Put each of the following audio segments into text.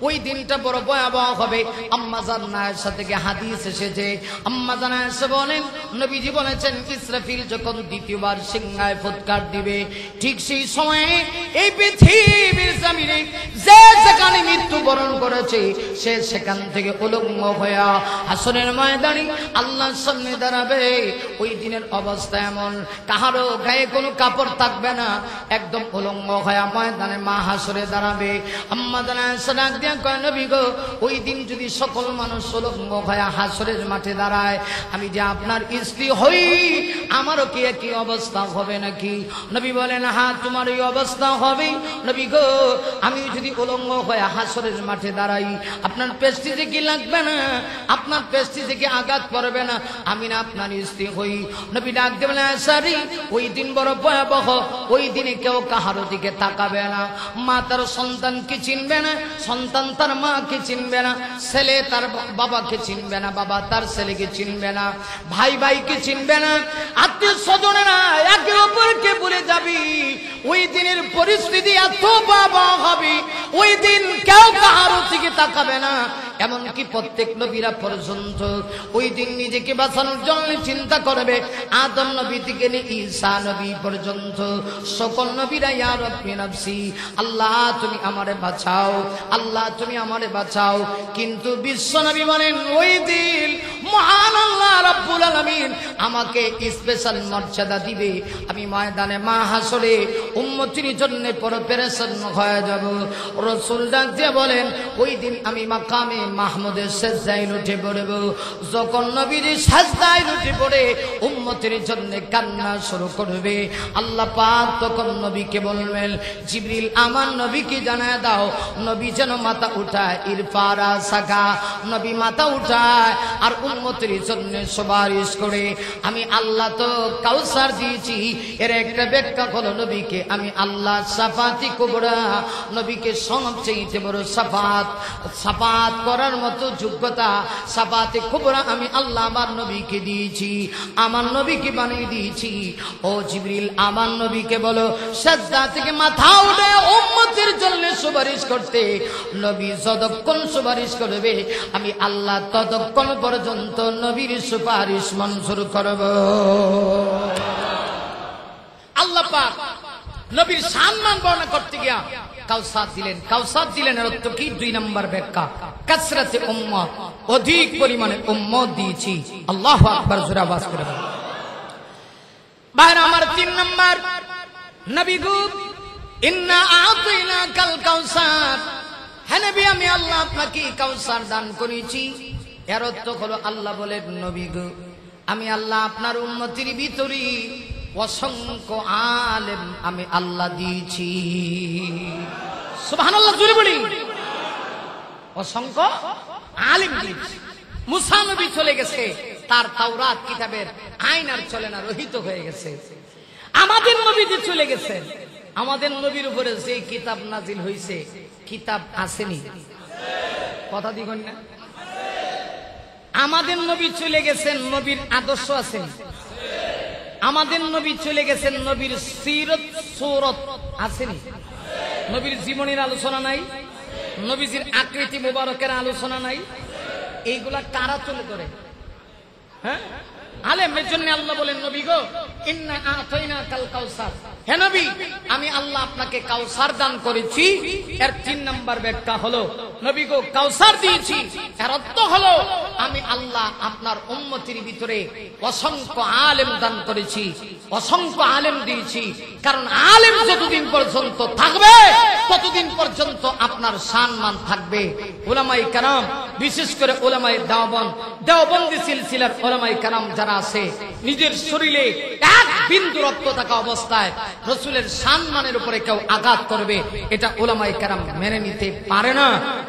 ওই দিনটা বড় ভয়াবহ হবে। আম্মা জান আয়েশা থেকে হাদিস এসেছে, আম্মা জান আয়েশা বলেন নবীজি বলেছেন ইসরাফিল যখন দ্বিতীয়বার সিংহায় ফুৎকার দিবে, ঠিক সেই সময়ে এই পৃথিবীর জমিনে যে যেখানে মৃত্যুবরণ করেছে সে সেখান থেকে উলঙ্গ হয়ে হাসরের ময়দানে আল্লাহর সামনে দাঁড়াবে। ওই দিনের অবস্থা এমন, কাহারও গায়ে কোনো কাপড় থাকবে না, একদম উলঙ্গ হয়ে ময়দানে মা হাসরে দাঁড়াবে। আম্মা জান আয়েশা ডাক দিয়ে কয় নবী গো, ওই দিন যদি সকল মানুষ উলঙ্গ হয়ে হাসরের মাঠে দাঁড়ায়, আমি যে আপনার স্ত্রী হই আমারও কি একই অবস্থা হবে নাকি? নবী বলেন হ্যাঁ, তোমার এই অবস্থা হবে। নবী গো, আমি যদি উলঙ্গ হয়ে হাসরের মাঠে দাঁড়াই, আপনার পেস্টিজে কি লাগবে না? আপনার পেস্টিজে কি আঘাত করবে না? আমি না আপনার স্ত্রী হই। নবী ডাক দেবেন আয়েশারি, ওই দিন বড় ভয়াবহ। ওই দিনে কেউ কাহারো দিকে তাকাবে না। মা তার সন্তানকে চিনবে না, সন্তান তার মাকে চিনবে না, ছেলে তার বাবাকে চিনবে না, বাবা তার ছেলেকে চিনবে না, ভাই ভাইকে চিনবে না, আত্মীয় স্বজনেরা একে অপরকে ভুলে যাবি। ওই দিনের পরিস্থিতি এত ভয়াবহ হবে, ওই দিন কেউ কাহারো দিকে তাকাবে না। এমনকি প্রত্যেক নবীরা পর্যন্ত ওই দিন নিজেকে বাঁচানোর জন্য চিন্তা করবে। আদম নবী থেকে নিয়ে ঈসা নবী পর্যন্ত সকল নবীরা ইয়া রাব্বি নাফসি, আল্লাহ তুমি আমারে বাঁচাও, আল্লাহ তুমি আমারে বাঁচাও। কিন্তু বিশ্ব নবী বলেন ওই দিন মহান আল্লাহ রাব্বুল আলামিন আমাকে স্পেশাল মর্যাদা দিবে। আমি ময়দানে মা হাসরে উম্মতির জন্য বড় পেরেশান হয়ে যাব। রাসূল ডাক দিয়ে বলেন ওই দিন আমি মাকামে মাহমুদের সেজদায় উঠে পড়ব। যখন নবীজি সেজদায় উঠে পড়ে উম্মতের জন্য কান্না শুরু করবে, আল্লাহ পাক তখন নবীকে বলবেন জিবরিল আমার নবীকে জানায় দাও, নবী যেন মাথা উঠায়, ইরফারা সাকা, নবী মাথা উঠায় আর উম্মতের জন্য সুপারিশ করে। আমি আল্লাহ তো কাউসার দিয়েছি, এর একটা ব্যাখ্যা হলো নবীকে আমি আল্লাহ শাফাতি কুবরা, নবীকে সবচেয়ে বড় শাফাত করার মতো যোগ্যতা শাফাতে কুবরা আমি আল্লাহ আমার নবীকে দিয়েছি, আমার নবীকে বানিয়ে দিয়েছি। ও জিবরিল আমার নবীকে বলো সাজদা থেকে মাথা উঠে উম্মতের জন্য সুপারিশ করতে। নবী যতক্ষণ সুপারিশ করবে আমি আল্লাহ ততক্ষণ পর্যন্ত নবীর সুপারিশ মঞ্জুর করব। আল্লাহ পাক নবীর সম্মান বর্ণনা করতে গিয়া কাউসার দিলেন। কাউসার দিলেন এর অর্থ কি? 2 নম্বর ব্যাখ্যা, কাসরাতে উম্মত, অধিক পরিমাণে উম্মত দিয়েছি। আল্লাহু আকবার, জোরে আওয়াজ করে বলেন। ভাইরা আমার 3 নম্বর নবী গো ইন্না আ'তাইনাকাল কাউসার, হ্যাঁ নবী আমি আল্লাহ আপনাকে কাউসার দান করেছি। এর অর্থ হলো আল্লাহ বলেন নবী গো আমি আল্লাহ আপনার উম্মতির ভিতরে অসংখ্য আলেম আমি আল্লাহ দিয়েছি। সুবহানাল্লাহ, জোরে বলি। অসংখ্য আলেম দিয়েছি। মুসা নবী চলে গেছে, তার তাওরাত কিতাবের আইন আর চলে না, রহিত হয়ে গেছে। আমাদের নবী যে চলে গেছেন, আমাদের নবীর উপরে যে কিতাব নাজিল হয়েছে, কিতাব আসেনি? কথা দিবেন না? আমাদের নবী চলে গেছেন, নবীর আদর্শ আসেনি? আমাদের নবী চলে গেছেন, নবীর সিরত সূরত আসেনি? নবীর জীবনের আলোচনা নাই? নবীজির আকৃতি মুবারকের আলোচনা নাই? এইগুলা কারা চলে করে? হ্যাঁ, আলেমের জন্য আল্লাহ বলেন নবী গো ইন্না আ'তাইনাকাল কাউসার, হে নবী আমি আল্লাহ আপনাকে কাউসার দান করেছি। এর 3 নম্বর ব্যাখ্যা হলো নবী গো কাউসার দিয়েছি, এর অর্থ হলো আমি আল্লাহ আপনার উম্মতির ভিতরে অসংখ্য আলেম দান করেছি, অসংখ্য আলেম দিয়েছি। কারণ আলেম যতদিন পর্যন্ত থাকবে ততদিন পর্যন্ত আপনার সম্মান থাকবে। উলামায়ে কেরাম, বিশেষ করে উলামায়ে দেওবন্দি সিলসিলার উলামায়ে কেরাম যারা আছে, নিজের শরীরে 1 বিন্দু রক্ত থাকা অবস্থায় রাসূলের সম্মানের উপরে কেউ আঘাত করবে, এটা উলামায়ে কেরাম মেনে নিতে পারে না,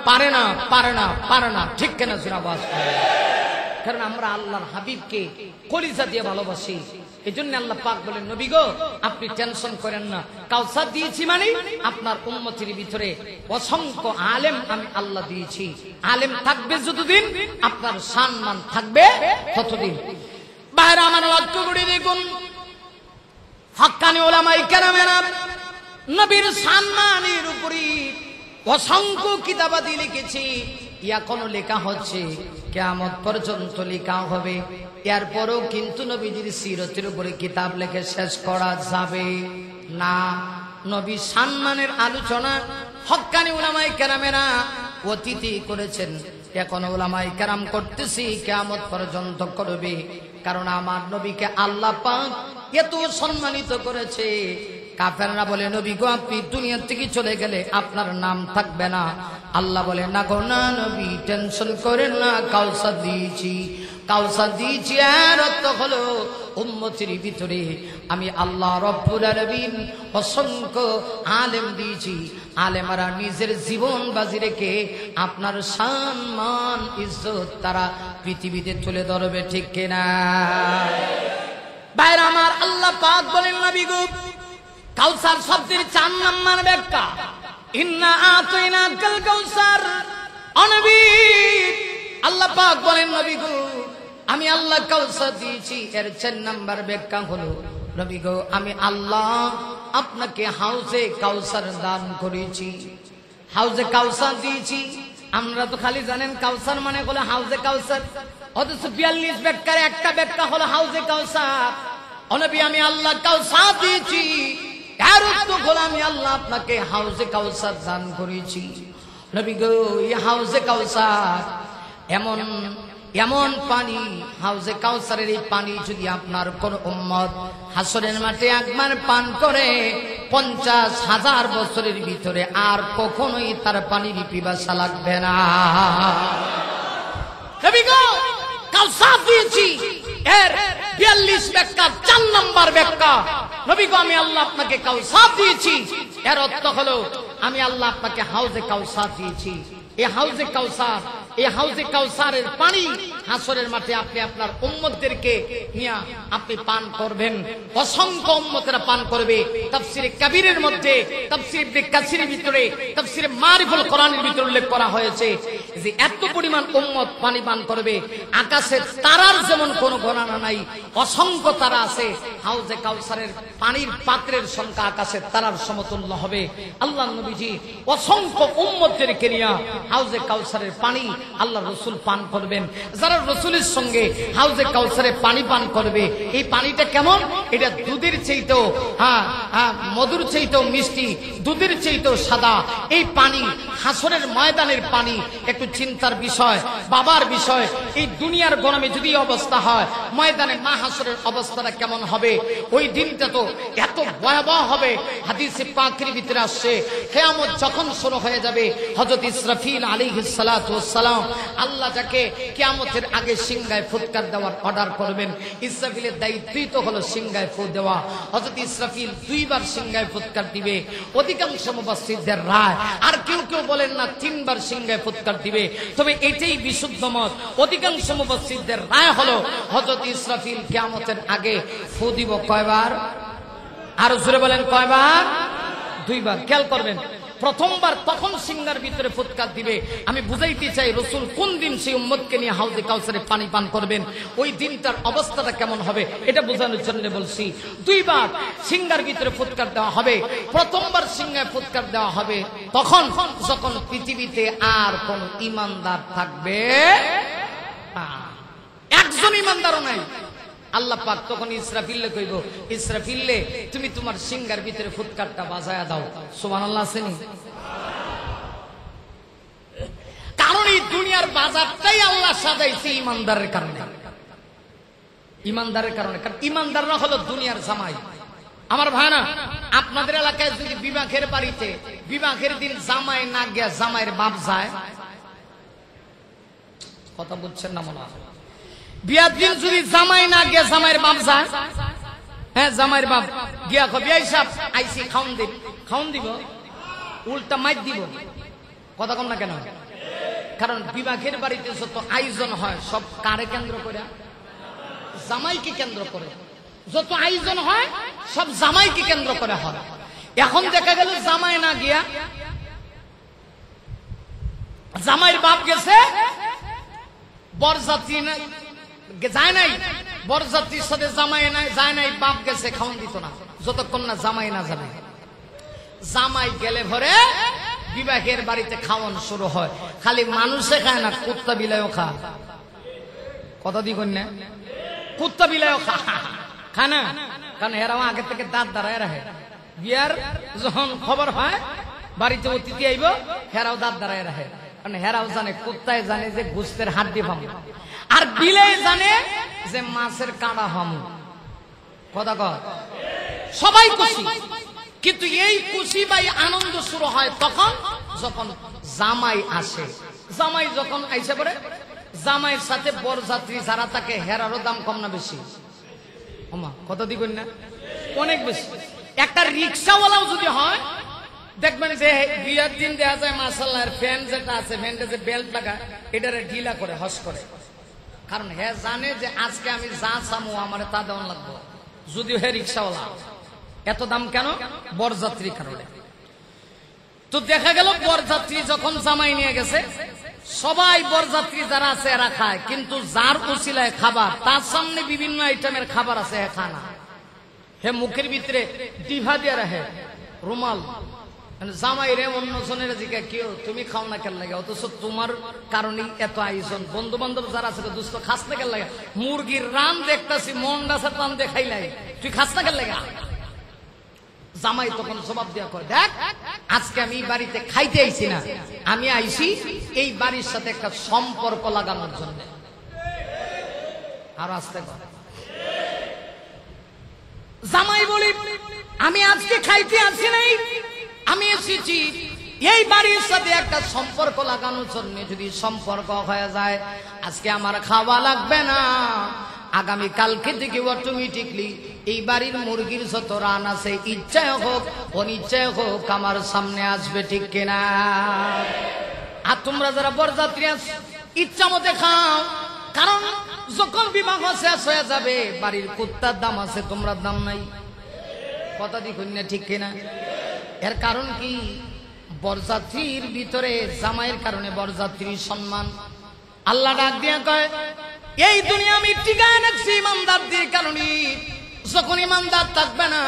পারে না, পারে না, পারে না। ঠিক কিনা জোরে আওয়াজ করে? কারণ আমরা আল্লাহর হাবিবকে কলিজা দিয়ে ভালোবাসি। এজন্য আল্লাহ পাক বলেন নবী গো আপনি টেনশন করেন না, কাউসার দিয়েছি মানে আপনার উম্মতের ভিতরে অসংখ্য আলেম আমি আল্লাহ দিয়েছি। আলেম থাকবে যতদিন আপনার সম্মান থাকবে ততদিন। বাইরে আমার লক্ষ্য করে দেখুন, হক্কানি উলামায়ে কেরামেরা নবীর সম্মানের উপরে অসংখ্য কিতাবাদি লিখেছি, এখনো লেখা হচ্ছে, কিয়ামত পর্যন্ত লেখা হবে। এরপরও কিন্তু নবীজির সিরতের উপরে কিতাব লিখে শেষ করা যাবে না। নবী সম্মানের আলোচনা হক্কানি উলামায়ে কেরামেরা অতীতে করেছেন, এখন উলামায়ে কেরাম করতেছি, কিয়ামত পর্যন্ত করবে। কারণ আমার নবীকে আল্লাহ পাক এত সম্মানিত করেছে। কাফেররা বলে, নবী গো আপনি দুনিয়া থেকে চলে গেলে আপনার নাম থাকবে না। আল্লাহ বলে, না গো না নবী, টেনশন করেন না, কাউসার দিয়েছি, কাউসার দিয়েছি। এর অর্থ হলো উম্মতের ভিতরে আমি আল্লাহ রব্বুল আলামিন অসংখ্য আলেম দিয়েছি। আলেমারা নিজের জীবন বাজি রেখে আপনার সম্মান ইজ্জত তারা পৃথিবীতে তুলে ধরবে, ঠিক কিনা? বাইরে আমার আল্লাহ পাক বলেন, নবী গো কাউসার শব্দের 4 নম্বর ব্যাখ্যা, ইন্না আতাইনাকাল কাউসার। নবী আল্লাহ পাক বলেন, নবী গো আমি আল্লাহ কাউসার দিয়েছি। এর 4 নম্বর ব্যাখ্যা হলো, নবী গো আমি আল্লাহ আপনাকে হাউজে কাউসার দান করেছি, হাউজে কাউসার দিয়েছি। আমরা তো খালি জানেন কাউসার মানে হলো হাউজে কাউসার, অথচ 42 ব্যাখ্যার একটা ব্যাখ্যা হলো হাউজে কাউসার। নবী আমি আল্লাহ কাউসার দিয়েছি, এর অর্থ হলো আমি আল্লাহ আপনাকে হাউজে কাউসার দান করেছি। নবী গো এই হাউজে কাউসার এমন এমন পানি, হাউজে কাউসারের এই পানি যদি আপনার কোন উম্মত হাসরের মাঠে একবার পান করে 50,000 বছরের ভিতরে আর কখনোই তার পানির পিপাসা লাগবে না। নবী গো কাউসার দিয়েছি, এর 42 ব্যাখ্যা 4 নম্বর ব্যাখ্যা, নবী গো আমি আল্লাহ আপনাকে কাউসার দিয়েছি, এর অর্থ হলো আমি আল্লাহ আপনাকে হাউজে কাউসার দিয়েছি। এই হাউজে কাউসার, এই হাউজে কাউসারের পানি হাসরের মাঠে আপনি আপনার উম্মতদেরকে নিয়ে আপনি পান করবেন, অসংখ্য উম্মতেরা পান করবে। তাফসীরে কাবীরের মধ্যে, তাফসীর ইবনে কাসিরের ভিতরে, তাফসীরে মারিফুল কোরআনের ভিতরে উল্লেখ করা হয়েছে যে এত পরিমাণ উম্মত পানি পান করবে, আকাশের তারার যেমন কোনো গণনা নাই, অসংখ্য তারা আছে। হাউজে কাউসারের পানির পাত্রের সংখ্যা আকাশের তারার সমতুল্য হবে। আল্লাহ নবীজি অসংখ্য উম্মতদেরকে নিয়ে হাউজে কাউসারের পানি আল্লাহ রসুল পান করবেন। যারা রসুলের সঙ্গে হাউজে কাউসারে পানি পান করবে, এই পানিটা কেমন? এটা দুধের চাইতেও মধুর চাইতেও মিষ্টি, দুধের চাইতেও সাদা। এই পানি হাসরের ময়দানের পানি, একটু চিন্তার বিষয়, বাবার বিষয়। এই দুনিয়ার গরমে যদি অবস্থা হয়, ময়দানে মাহশরের অবস্থাটা কেমন হবে? ওই দিনটা তো এত ভয়াবহ হবে। হাদিসে পাকের ভিতরে আসছে, কিয়ামত যখন শুরু হয়ে যাবে, হযরত ইসরাফিল আলাইহিস সালাতু ওয়াস সালাম আল্লাহ যাকে কিয়ামতের আগে সিংহায় ফুৎকার দেওয়ার অর্ডার করবেন। ইসরাফিলের দায়িত্বই তো হলো সিংহায় ফুৎ দেওয়া। হযরত ইসরাফিল 2 বার সিংহায় ফুৎকার দিবে, অধিকাংশ মুফাসসিরদের রায়। আর কেউ কেউ বলেন না 3 বার সিংহায় ফুৎকার দিবে, তবে এটাই বিশুদ্ধ মত। অধিকাংশ মুফাসসিরদের রায় হলো হযরত ইসরাফিল কিয়ামতের আগে ফু দিব কয়বার? আর জোরে বলেন কয়বার? 2 বার। খেয়াল করবেন, প্রথমবার তখন সিংহার ভিতরে ফুৎকার দিবে। আমি বুঝাইতে চাই রসুল কোন দিন সেই উম্মতকে নিয়ে হাউজে কাউসারে পানি পান করবেন, ওই দিনটার অবস্থাটা কেমন হবে এটা বোঝানোর জন্য বলছি। 2 বার সিংহার ভিতরে ফুৎকার দেওয়া হবে। প্রথমবার সিংহায় ফুৎকার দেওয়া হবে তখন যখন পৃথিবীতে আর কোন ঈমানদার থাকবে না, একজন ঈমানদারও নাই। আল্লাহ পাক তখন ইসরাফিলকে কইব, ইসরাফিলে তুমি তোমার সিংহার ভিতরে ফুৎকারটা বাজায়া দাও। সুবহানাল্লাহ আছেনি? কারণ এই দুনিয়ার বাজারটাই আল্লাহ সাজাইছে ঈমানদারের কারণে, ঈমানদারের কারণে। কারণ ঈমানদাররা হলো দুনিয়ার জামাই। আমার ভাইরা, আপনাদের এলাকায় যদি বিবাহের বাড়িতে বিবাহের দিন জামাই না গিয়া জামাইয়ের বাপ যায়, কথা বুঝছেন না মনে হয়? বিয়ার দিন যদি জামাই না গিয়ে জামাইয়ের বাপ যায়, হ্যাঁ জামাইয়ের বাপ গিয়া কবি এই সাহেব আইসি খাউন দিব, খাউন দিব, উল্টা মাইর দিব। কথা কম না কেন? কারণ বিবাহের বাড়িতে যত আয়োজন হয় সব কারে কেন্দ্র করে? জামাইকে কেন্দ্র করে। যত আয়োজন হয় সব জামাইকে কেন্দ্র করে হয়। এখন দেখা গেল জামাই না গিয়া জামাইয়ের বাপ গেছে, বরযাত্রী যায় নাই, বরযাত্রীর সাথে জামাই নাই যায় নাই, বাপ গেছে, খাওয়ান দিত না যতক্ষণ না জামাই না যাবে। জামাই গেলে ভরে বিবাহের বাড়িতে খাওয়ান শুরু হয়। খালি মানুষে খায় না, কুত্তা বিলাইও খায়। কথা দি কন্যা, কুত্তা বিলাইও খায় না, কারণ এরাও আগে থেকে দাঁত দাঁড়ায় রাখে। বিয়ার যখন খবর হয় বাড়িতে অতিথি আইব, হেরাও দাঁত দাঁড়ায় রাখে, কারণ হেরাও জানে, কুত্তায় জানে যে গোস্তের হাড্ডি পাবো, আর বিলাই জানে যে মাছের কাঁড়া হামু। কথা কয় সবাই খুশি, কিন্তু এই খুশি বা আনন্দ শুরু হয় তখন যখন জামাই আসে। জামাই যখন আইসে পড়ে, জামাইয়ের সাথে বরযাত্রী যারা থাকে হেরারও দাম কম না বেশি? কত দিবেন না? অনেক বেশি। একটা রিক্সাওয়ালাও যদি হয় দেখবেন যে বিয়ের দিন দেখা যায় মাশাআল্লাহ ফ্যান যেটা আছে, ফ্যানটা যে বেল্ট লাগা এটারে ঢিলা করে হস করে, কারণ হে জানে যে আজকে আমি যা চামু আমার তা দেওয়া লাগবে। যদিও হে রিক্সাওয়ালা, এত দাম কেন? বরযাত্রীর কারণে। তো দেখা গেল বরযাত্রী যখন জামাই নিয়ে গেছে, সবাই বরযাত্রী যারা আছে এরা খায়, কিন্তু যার উসিলায় খাবার তার সামনে বিভিন্ন আইটেমের খাবার আছে, হে খানা। হে মুখের ভিতরে ডিভা দিয়ে রাখে রুমাল, জামাই রে অন্য জনের দিকে কেউ তুমি খাও না কেন লাগে, অথচ তোমার কারণেই এত আয়োজন। বন্ধু বান্ধব যারা আছে দুস্থ খাস না কেন লাগে, মুরগির রান দেখতেছি মন ডাসার রান দেখাই লাগে, তুই খাস না কেন লাগে। জামাই তখন জবাব দেওয়া করে, দেখ আজকে আমি বাড়িতে খাইতে আইছি না, আমি আইছি এই বাড়ির সাথে একটা সম্পর্ক লাগানোর জন্য। আর আসতে জামাই বলি, আমি আজকে খাইতে আসি নাই, আমি এসেছি এই বাড়ির সাথে একটা সম্পর্ক লাগানোর জন্য। যদি সম্পর্ক হয়ে যায় আজকে আমার খাওয়া লাগবে না, আগামী কালকে থেকে অটোমেটিকলি এই বাড়ির মুরগির যত রান আছে ইচ্ছায় হোক অনিচ্ছায় হোক আমার সামনে আসবে, ঠিক কিনা? আর তোমরা যারা বরযাত্রী ইচ্ছা মতে খাও, কারণ যখন বিবাহ শেষ হয়ে যাবে বাড়ির কুত্তার দাম আছে, তোমরা দাম নাই। কথা দেখুন না, ঠিক কিনা? এর কারণ কি? বরযাত্রীর ভিতরে জামাইয়ের কারণে বরযাত্রীর সম্মান। আল্লাহ ডাক দিয়া কয়, এই দুনিয়া আমি টিকায় রাখছি ইমানদারদের কারণে। যখন ইমানদার থাকবে না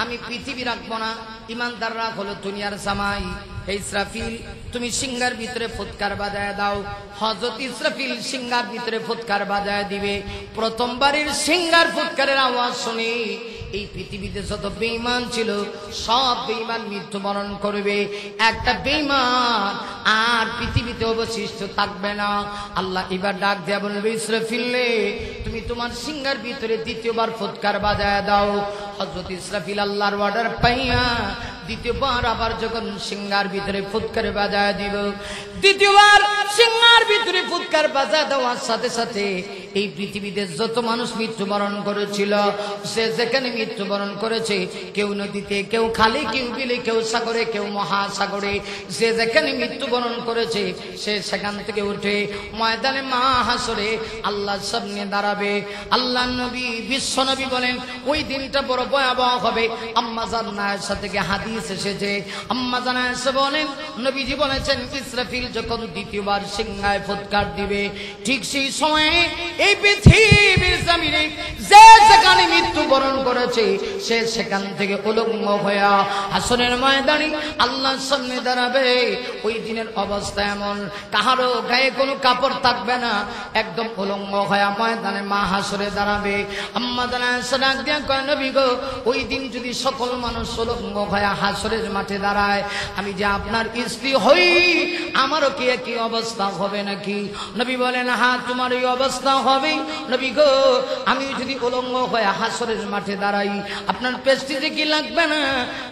আমি পৃথিবী রাখবো না। ইমানদাররা হলো দুনিয়ার জামাই। হে ইসরাফিল, তুমি সিংহার ভিতরে ফুৎকার বাজায় দাও। হযরত ইসরাফিল সিংহার ভিতরে ফুৎকার বাজায় দিবে। প্রথমবারের সিংহার ফুৎকারের আওয়াজ শুনে এই পৃথিবীতে যত বেঈমান ছিল সব বেঈমান মৃত্যুবরণ করবে, একটা বেঈমান আর পৃথিবীতে অবশিষ্ট থাকবে না। আল্লাহ এবার ডাক দেয়া বলবে, ইসরাফিল তুমি তোমার সিংহার ভিতরে দ্বিতীয়বার ফুৎকার বাজায় দাও। হযরত ইসরাফিল আল্লাহর অর্ডার পাইয়া দ্বিতীয়বার আবার যখন সিংহার ভিতরে ফুৎকার বাজায় দিব, দ্বিতীয়বার সিংহার ভিতরে ফুৎকার বাজায় দেওয়ার সাথে সাথে এই পৃথিবীতে যত মানুষ মৃত্যুবরণ করেছিল, সে যেখানে মৃত্যুবরণ করেছে, কেউ নদীতে, কেউ খালে, কেউ বিলে, কেউ সাগরে, কেউ মহাসাগরে, সে যেখানে মৃত্যুবরণ করেছে সে সেখান থেকে উঠে ময়দানে মাহাশরে আল্লাহর সামনে দাঁড়াবে। আল্লাহ নবী, বিশ্ব নবী বলেন ওই দিনটা বড় ভয়াবহ হবে। আম্মা জান আয়েশা থেকে হাদিস এসেছে, আম্মা জান আয়েশা বলেন নবীজি বলেছেন, ইসরাফিল যখন দ্বিতীয়বার সিংহায় ফুৎকার দিবে, ঠিক সেই সময়ে এই পৃথিবীর জমিনে যে যেখানে মৃত্যুবরণ করেছে সে সেখান থেকে উলঙ্গ হয়ে হাসরের ময়দানে আল্লাহর সামনে দাঁড়াবে। ওই দিনের অবস্থা এমন, কাহারও গায়ে কোনো কাপড় থাকবে না, একদম উলঙ্গ হয়ে ময়দানে মা হাসরে দাঁড়াবে। আম্মা জান আয়েশা ডাক দিয়া কয়, নবী গো, ওই দিন যদি সকল মানুষ উলঙ্গ হয়ে হাসরের মাঠে দাঁড়ায়, আমি যে আপনার স্ত্রী হই আমারও কি একই অবস্থা হবে নাকি? নবী বলেন, হ্যাঁ তোমার এই অবস্থা হবে। নবী গো, আমি যদি উলঙ্গ হয়ে হাসরের মাঠে দাঁড়াই, আপনার পেস্টিজে কি লাগবে না?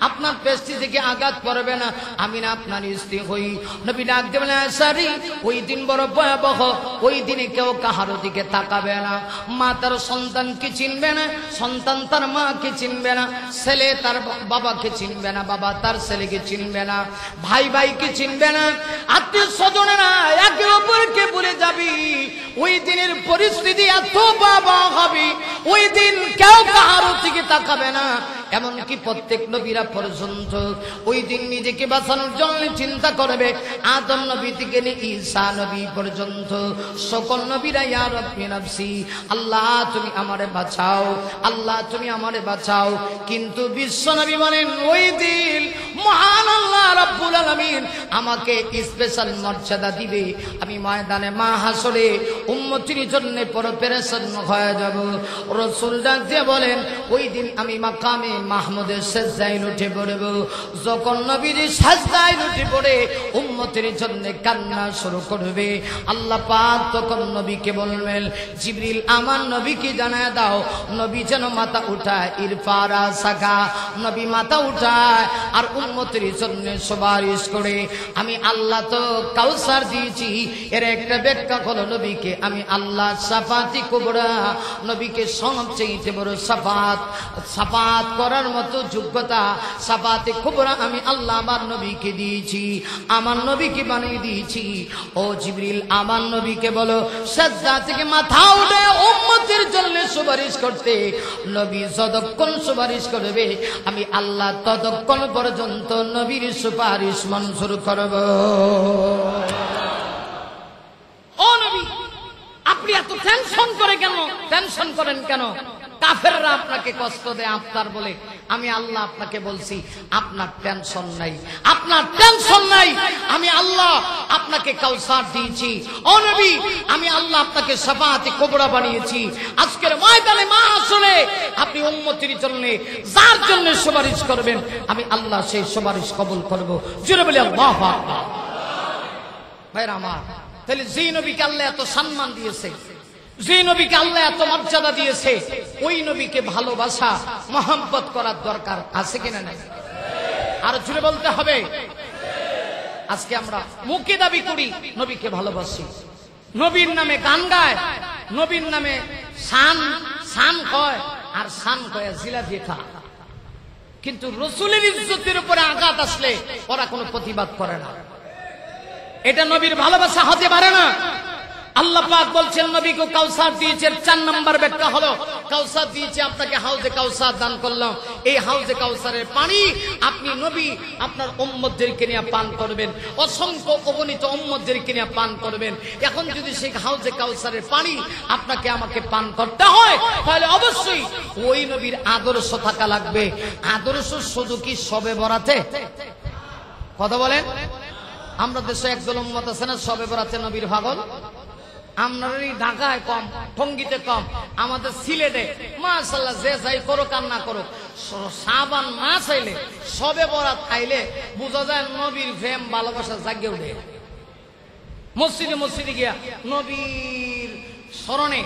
আপনার পেস্টিজে কি আঘাত পড়বে না? আমি না আপনার স্ত্রী হই। নবী ডাক দিয়ে বলেন, সারি ওই দিন বড় ভয়াবহ। ওই দিনে কেউ কাহারো দিকে তাকাবে না। মা তার সন্তানকে চিনবে না, সন্তান তার মাকে চিনবে না, ছেলে তার বাবাকে চিনবে না, বাবা তার ছেলেকে চিনবে না, ভাই ভাইকে চিনবে না, আত্মীয় স্বজনেরা একে অপরকে ভুলে যাবি। ওই দিনের পরিস্থিতি এত ভয়াবহ হবে, ওই দিন কেউ কাহারো দিকে তাকাবে না। এমনকি প্রত্যেক নবীরা পর্যন্ত ওই দিন নিজেকে বাঁচানোর জন্য চিন্তা করবে। আদম নবী থেকে নিয়ে ঈসা নবী পর্যন্ত সকল নবীরা ইয়া রাব্বি নাফসি, আল্লাহ তুমি আমারে বাঁচাও, আল্লাহ তুমি আমারে বাঁচাও। কিন্তু বিশ্ব নবী বলেন ওই দিন মহান আল্লাহ রাব্বুল রাব্বুল আলামিন আমাকে স্পেশাল মর্যাদা দিবে, আমি ময়দানে মাহশরে উম্মতির জন্য প্রিপারেশন হয়ে যাব। রাসূল ডাক দিয়ে বলেন, ওই দিন আমি মাকামে মাহমুদের সিজদায় উঠে পড়ব। যখন নবীজি সিজদায় উঠে পড়ে উম্মতের জন্য কান্না শুরু করবে, আল্লাহ পাক তখন নবীকে বলবেন, জিবরিল আমার নবীকে জানায় দাও, নবী যেন মাথা উঠায়, ইরফারা সাকা, নবী মাথা উঠায় আর উম্মতের জন্য সুপারিশ করে। আমি আল্লাহ তো কাউসার দিয়েছি, এর একটা ব্যাখ্যা হলো নবীকে আমি আল্লাহ শাফাতি কুবরা, নবীকে সবচেয়ে বড় শাফাত করার মতো যোগ্যতা শাফাতি কুবরা আমি আল্লাহ আমার নবীকে দিয়েছি, আমার নবীকে বানিয়ে দিয়েছি। ও জিবরিল আমার নবীকে বলো সিজদা থেকে মাথা উঠে উম্মতের জন্য সুপারিশ করতে। নবী যতক্ষণ সুপারিশ করবে আমি আল্লাহ ততক্ষণ পর্যন্ত নবীর সুপারিশ মঞ্জুর করব। ও নবী, আপনি এত টেনশন করেন কেন? কাফেররা আপনাকে কষ্ট দেয় আফতার বলে, আমি আল্লাহ আপনাকে বলছি আপনার টেনশন নাই, আমি আল্লাহ আপনাকে কাউসার দিয়েছি। ও নবী, আমি আল্লাহ আপনাকে শাফাআতে কুবরা বানিয়েছি। আজকের ময়দানে মাহশরে আপনি উম্মতের জন্য যার জন্য সুপারিশ করবেন আমি আল্লাহ সেই সুপারিশ কবুল করব। জোরে বলি আল্লাহু আকবার। ভাইরা আমার, তাহলে যে নবীকে আল্লাহ এত সম্মান দিয়েছে, যে নবীকে আল্লাহ এত মর্যাদা দিয়েছে, ওই নবীকে ভালোবাসা মহব্বত করার দরকার আছে কিনা নাই? আর জুড়ে বলতে হবে। আজকে আমরা মুখে দাবি করি নবীকে ভালোবাসি, নবীর নামে গান গায়, নবীর নামে শান কয়, আর শান কয় জিলাপি খায়, কিন্তু রাসূলের ইজ্জতের উপরে আঘাত আসলে ওরা কোনো প্রতিবাদ করে না। এটা নবীর ভালোবাসা হতে পারে না। আল্লাহ পাক বলছেন নবীকে কাউসার দিয়েছে। 4 নম্বর ব্যাখ্যা হলো কাউসার দিয়েছে আপনাকে, হাউজে কাউসার দান করলাম। এই হাউজে কাউসারের পানি আপনি নবী আপনার উম্মতদেরকে নিয়ে পান করবেন, অসংখ্য অগণিত উম্মতদেরকে নিয়ে পান করবেন। এখন যদি সেই হাউজে কাউসারের পানি আপনাকে আমাকে পান করতে হয়, তাহলে অবশ্যই ওই নবীর আদর্শ থাকা লাগবে। আদর্শ শুধু কি শবে বরাতে? কথা বলেন। আমরা দেশে একদল উম্মত আছে না শবে বরাতে নবীর পাগল। আপনার ঢাকায় কম, টঙ্গীতে কম, আমাদের সিলেটে মাশাআল্লাহ যে যাই করুক আর না করুক, শাবান মাস আইলে শবে বরাত আইলে বোঝা যায় নবীর প্রেম ভালোবাসা জাগে উঠে। মসজিদে গিয়া নবীর স্মরণে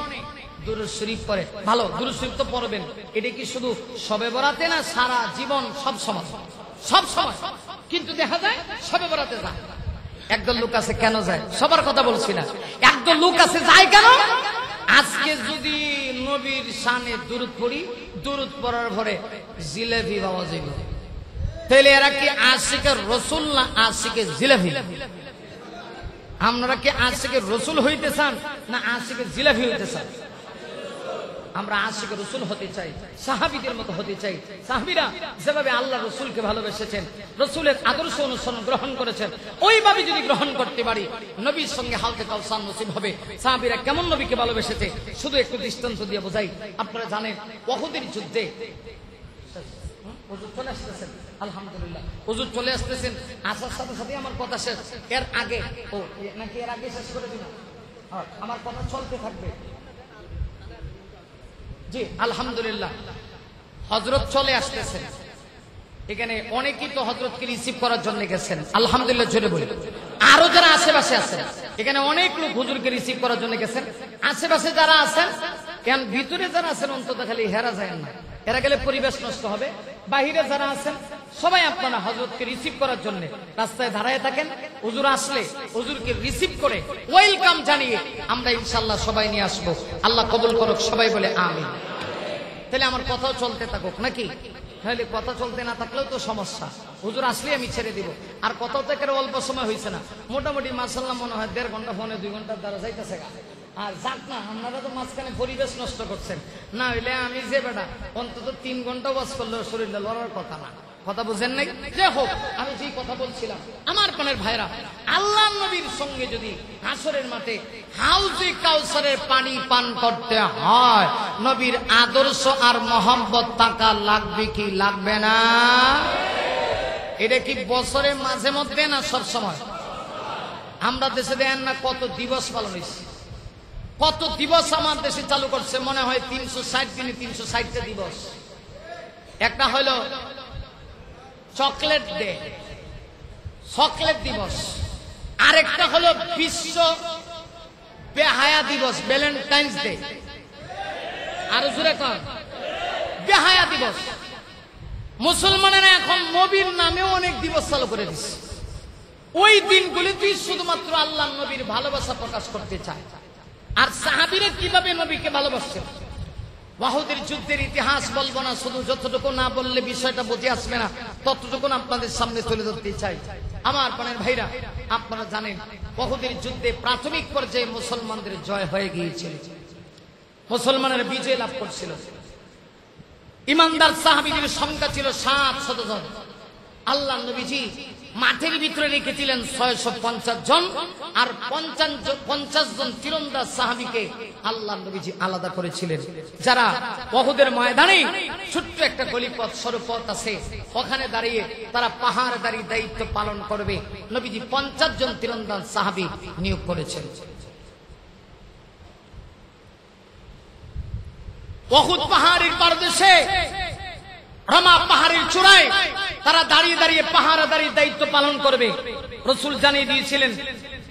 দুরূদ শরীফ পড়ে। ভালো দুরূদ শরীফ তো পড়বেন। এটা কি শুধু শবে বরাতে না, সারা জীবন সব সময়? কিন্তু দেখা যায় শবে বরাতে যায়। একদল লোক আছে কেন যায়? সবার কথা বলছি না, একদল লোক আছে যায় কেন? আজকে যদি নবীর শানে দুরূদ পড়ি, দুরূদ পড়ার পরে জিলাপি পাওয়া যাবে, তাহলে এরা কি আশিকে রসুল না আশিকে জিলাপি? আপনারা কি আশিকে রসুল হইতে চান না আশিকে জিলাপি হইতে চান? আমরা আশিকে রসুল হতে চাই, সাহাবীদের মতো হতে চাই। সাহাবীরা যেভাবে আল্লাহ রসুলকে ভালোবেসেছেন, রসুলের আদর্শ অনুসরণ গ্রহণ করেছেন, ওইভাবে যদি গ্রহণ করতে পারি নবীর সঙ্গে হাউজে কাউসার নসিব হবে। সাহাবীরা কেমন নবীকে ভালোবেসেছে শুধু একটু দৃষ্টান্ত দিয়ে বোঝাই। আপনারা জানেন উহুদের যুদ্ধে হুজুর চলে আসতেছেন, আলহামদুলিল্লাহ হুজুর চলে আসতেছেন, আসার সাথে সাথে আমার কথা শেষ। এর আগে নাকি এর আগে শেষ করে দিন? আমার কথা চলতে থাকবে। জি আলহামদুলিল্লাহ, হযরত চলে আসতেছেন। এখানে অনেকেই তো হযরতকে রিসিভ করার জন্য গেছেন, আলহামদুলিল্লাহ জোরে বলি। আরো যারা আশেপাশে আছেন, এখানে অনেক লোক হুজুরকে রিসিভ করার জন্য গেছেন। আশেপাশে যারা আছেন, কেন ভিতরে যারা আছেন অন্তত খালি হেরা যায় না, এরা গেলে পরিবেশ নষ্ট হবে। বাহিরে যারা আছেন সবাই আপনারা হযরতকে রিসিভ করার জন্য রাস্তায় দাঁড়ায় থাকেন। হুজুর আসলে হুজুরকে রিসিভ করে ওয়েলকাম জানিয়ে আমরা ইনশাআল্লাহ সবাই নিয়ে আসবো। আল্লাহ কবুল করুক, সবাই বলে আমিন। তাহলে আমার কথাও চলতে থাকুক নাকি? তাহলে কথা চলতে না থাকলেও তো সমস্যা। হুজুর আসলে আমি ছেড়ে দিব। আর কথাও থেকে অল্প সময় হয়েছে না, মোটামুটি মাশাআল্লাহ মনে হয় 1.5 ঘন্টা ফোনে 2 ঘন্টার দ্বারা যাইতেছে। আর যাক না, আপনারা তো মাঝখানে পরিবেশ নষ্ট করছেন। না হইলে আমি যে বেটা অন্তত 3 ঘন্টা ওয়াজ করলেও শরীরটা লড়ার কথা না। কথা বুঝেন নাই? যে হোক, আমি যে কথা বলছিলাম, আমার প্রাণের ভাইরা, আল্লাহ নবীর সঙ্গে যদি হাসরের মাঠে হাউজে কাউসারের পানি পান করতে হয়, নবীর আদর্শ আর মহব্বত থাকা লাগবে কি লাগবে না? এটা কি বছরে মাঝে মধ্যে না সব সময়? আমরা দেশে দেন না কত দিবস পালন হয়েছে, কত দিবস আমার দেশে চালু করছে, মনে হয় 360 দিনে 360টা দিবস। একটা হলো চকলেট ডে, চকলেট দিবস। আরেকটা হলো বিশ্ব বেহায়া দিবস, ভ্যালেন্টাইন্স ডে। আরো জোরে কর, বেহায়া দিবস। মুসলমানেরা এখন নবীর নামেও অনেক দিবস চালু করে দিচ্ছে। ওই দিনগুলিতে শুধুমাত্র আল্লাহ নবীর ভালোবাসা প্রকাশ করতে চায়। আর সাহাবীরা কিভাবে নবীকে ভালোবাসছেন, ওয়াহুদের যুদ্ধের ইতিহাস বলবো না, শুধু যতটুকু না বললে বিষয়টা বুঝে আসবে না, ততটুকু আপনাদের সামনে তুলে ধরতে চাই। আমার প্রাণের ভাইরা, আপনারা জানেন ওয়াহুদের যুদ্ধে প্রাথমিক পর্যায়ে মুসলমানদের জয় হয়ে গিয়েছিল, মুসলমানেরা বিজয় লাভ করছিল। ইমানদার সাহাবীদের সংখ্যা ছিল 700 জন। আল্লাহ নবীজি মাঠের ভিতরে রেখেছিলেন 650 জন, আর 50 জন তীরন্দাজ সাহাবীকে আল্লাহ নবীজি আলাদা করেছিলেন, যারা উহুদের ময়দানে ছোট্ট একটা গলিপথ সরুপথ আছে, ওখানে দাঁড়িয়ে তারা পাহারাদারি দায়িত্ব পালন করবে। নবীজি 50 জন তীরন্দাজ সাহাবী নিয়োগ করেছেন। উহুদ পাহাড়ের পাদদেশে রমা পাহাড়ের চূড়ায় তারা দাঁড়িয়ে দাঁড়িয়ে পাহারাদারির দায়িত্ব পালন করবে। রাসূল জানিয়ে দিয়েছিলেন,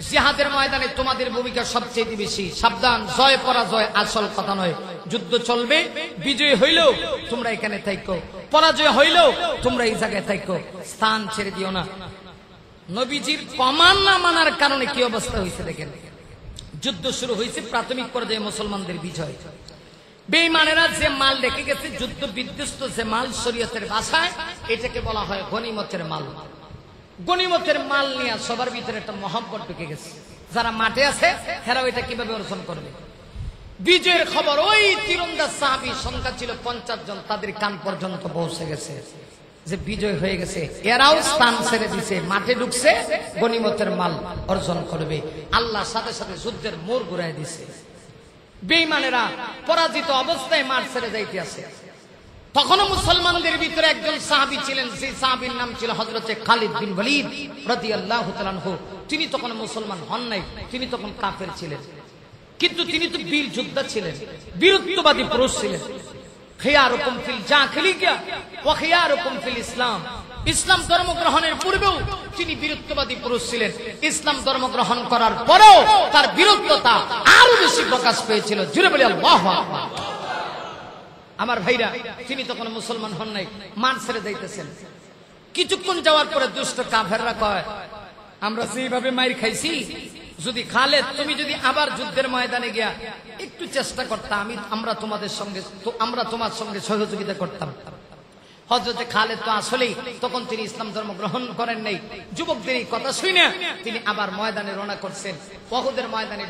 জিহাদের ময়দানে তোমাদের ভূমিকা সবচেয়ে বেশি। সাবধান, জয় পরাজয় আসল কথা নয়। যুদ্ধ চলবে, বিজয় হইলেও তোমরা এখানে থাকো, পরাজয় হইলেও তোমরা এই জায়গায় থাকো, স্থান ছেড়ে দিও না। নবীজির কমান না মানার কারণে কি অবস্থা হয়েছে দেখেন। যুদ্ধ শুরু হয়েছে, প্রাথমিক পর্যায়ে মুসলমানদের বিজয়। বেঈমানেরা যে মাল রেখে গেছে, যুদ্ধ বিধ্বস্ত যে মাল, শরীয়তের ভাষায় এটাকে বলা হয় গনিমতের মাল। গনিমতের মাল নিয়ে সবার ভিতরে একটা মহব্বত ঢুকে গেছে। যারা মাঠে আছে হেরা ওইটা কিভাবে অর্জন করবে। বিজয়ের খবর ওই তীরন্দাজ সাহাবী সংখ্যা ছিল 50 জন, তাদের কান পর্যন্ত পৌঁছে গেছে যে বিজয় হয়ে গেছে। এরাও স্থান ছেড়ে দিছে, মাঠে ঢুকছে, গনিমতের মাল অর্জন করবে। আল্লাহ সাথে সাথে যুদ্ধের মোড় ঘুরাই দিছে। বেঈমানেরা পরাজিত অবস্থায় মাঠ ছেড়ে যাইতে আছে। তখনও মুসলমানদের ভিতরে একজন সাহাবী ছিলেন, সেই সাহাবীর নাম ছিল হযরতে খালিদ বিন ওয়ালিদ রাদিয়াল্লাহু তাআলা আনহু। তিনি তখন মুসলমান হন নাই, তিনি তখন কাফের ছিলেন, কিন্তু তিনি তো বীর যোদ্ধা ছিলেন, বীরত্ববাদী পুরুষ ছিলেন। খিয়ারুকুম ফিল জাহিলিয়া ওয়া খিয়ারুকুম ফিল ইসলাম। ইসলাম ধর্ম গ্রহণের পূর্বেও তিনি বীরত্ববাদী পুরুষ ছিলেন, ইসলাম ধর্ম গ্রহণ করার পরেও তার বীরত্বতা আরো বেশি প্রকাশ পেয়েছিল। জুড়ে বলি আল্লাহু আকবার। আমার ভাইরা, তিনি তখন মুসলমান হন নাই, মান ছেড়ে যাইতেছেন। কিছুক্ষণ যাওয়ার পরে দুষ্ট কাফেররা কয়, আমরা যেভাবে মাইর খাইছি, যদি খালেদ তুমি যদি আবার যুদ্ধের ময়দানে গিয়া একটু চেষ্টা করতাম, আমরা তোমার সঙ্গে সহযোগিতা করতাম। হযরতে খালেদ তো আসলেই তখন তিনি ইসলাম ধর্ম গ্রহণ করেন নাই। যুবকদের এই কথা শুনে তিনি আবার ময়দানে রওনা করছেন, উহুদের ময়দানে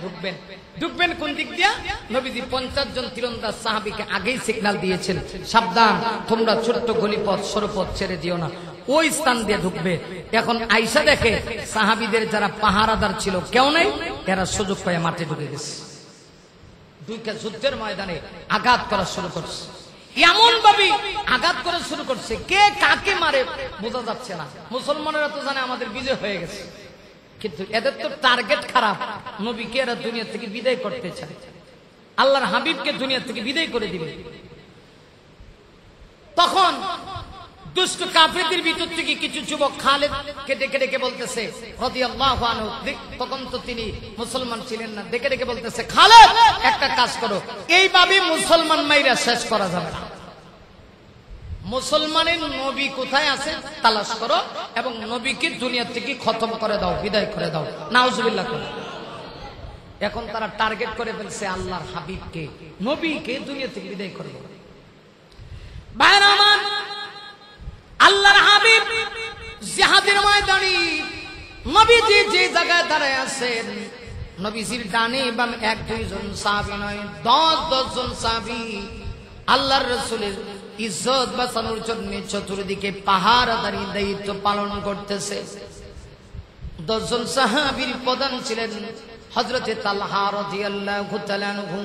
ঢুকবেন কোন দিক দিয়া? নবীজি 50 জন তীরন্দাজ সাহাবীকে আগেই সিগন্যাল দিয়েছেন, সাবধান, তোমরা ছোট্ট গলিপথ সরুপথ ছেড়ে দিও না, ওই স্থান দিয়ে ঢুকবে। এখন আয়েশা দেখে সাহাবীদের যারা পাহারাদার ছিল কেউ নাই, এরা সুযোগ পেয়ে মাঠে ঢুকে গেছে। দুইটা যুদ্ধের ময়দানে আঘাত করা শুরু করছে, এমন ভাবে আঘাত করা শুরু করছে, কে কাকে মারে বোঝা যাচ্ছে না। মুসলমানেরা তো জানে আমাদের বিজয় হয়ে গেছে, কিন্তু এদের তো টার্গেট খারাপ। নবীকে এরা দুনিয়া থেকে বিদায় করতে চায়, আল্লাহর হাবিবকে দুনিয়া থেকে বিদায় করে দিবে। তখন দুষ্ট কাফেরদের ভিতর থেকে কিছু যুবক খালেদকে ডেকে ডেকে বলতেছে রাদিয়াল্লাহু আনহু, তখন তো তিনি মুসলমান ছিলেন না, ডেকে ডেকে বলতেছে, খালেদ একটা কাজ করো, এইভাবে মুসলমান মাইরা শেষ করা যাবে না। মুসলমানের নবী কোথায় আছে তালাশ করো এবং নবীকে দুনিয়া থেকে খতম করে দাও, বিদায় করে দাও। নাউজুবিল্লাহ। এখন তারা টার্গেট করে ফেলছে আল্লাহর হাবিবকে, নবীকে দুনিয়া থেকে বিদায় করে দাও। ভাইরা আমার, আল্লাহর হাবিব জিহাদের ময়দানে নবীজি যে জায়গায় দাঁড়ায় আছেন, নবীজির ডানে বামে 1-2 জন সাহাবী নয়, 10-10 জন সাহাবী আল্লাহর রাসূলের ইজ্জত বাঁচানোর জন্য চতুর্দিকে পাহারাদারি দায়িত্ব পালন করতেছে। 10 জন সাহাবীর প্রধান ছিলেন হযরতে তালহা রাদিয়াল্লাহু তাআলা আনহু।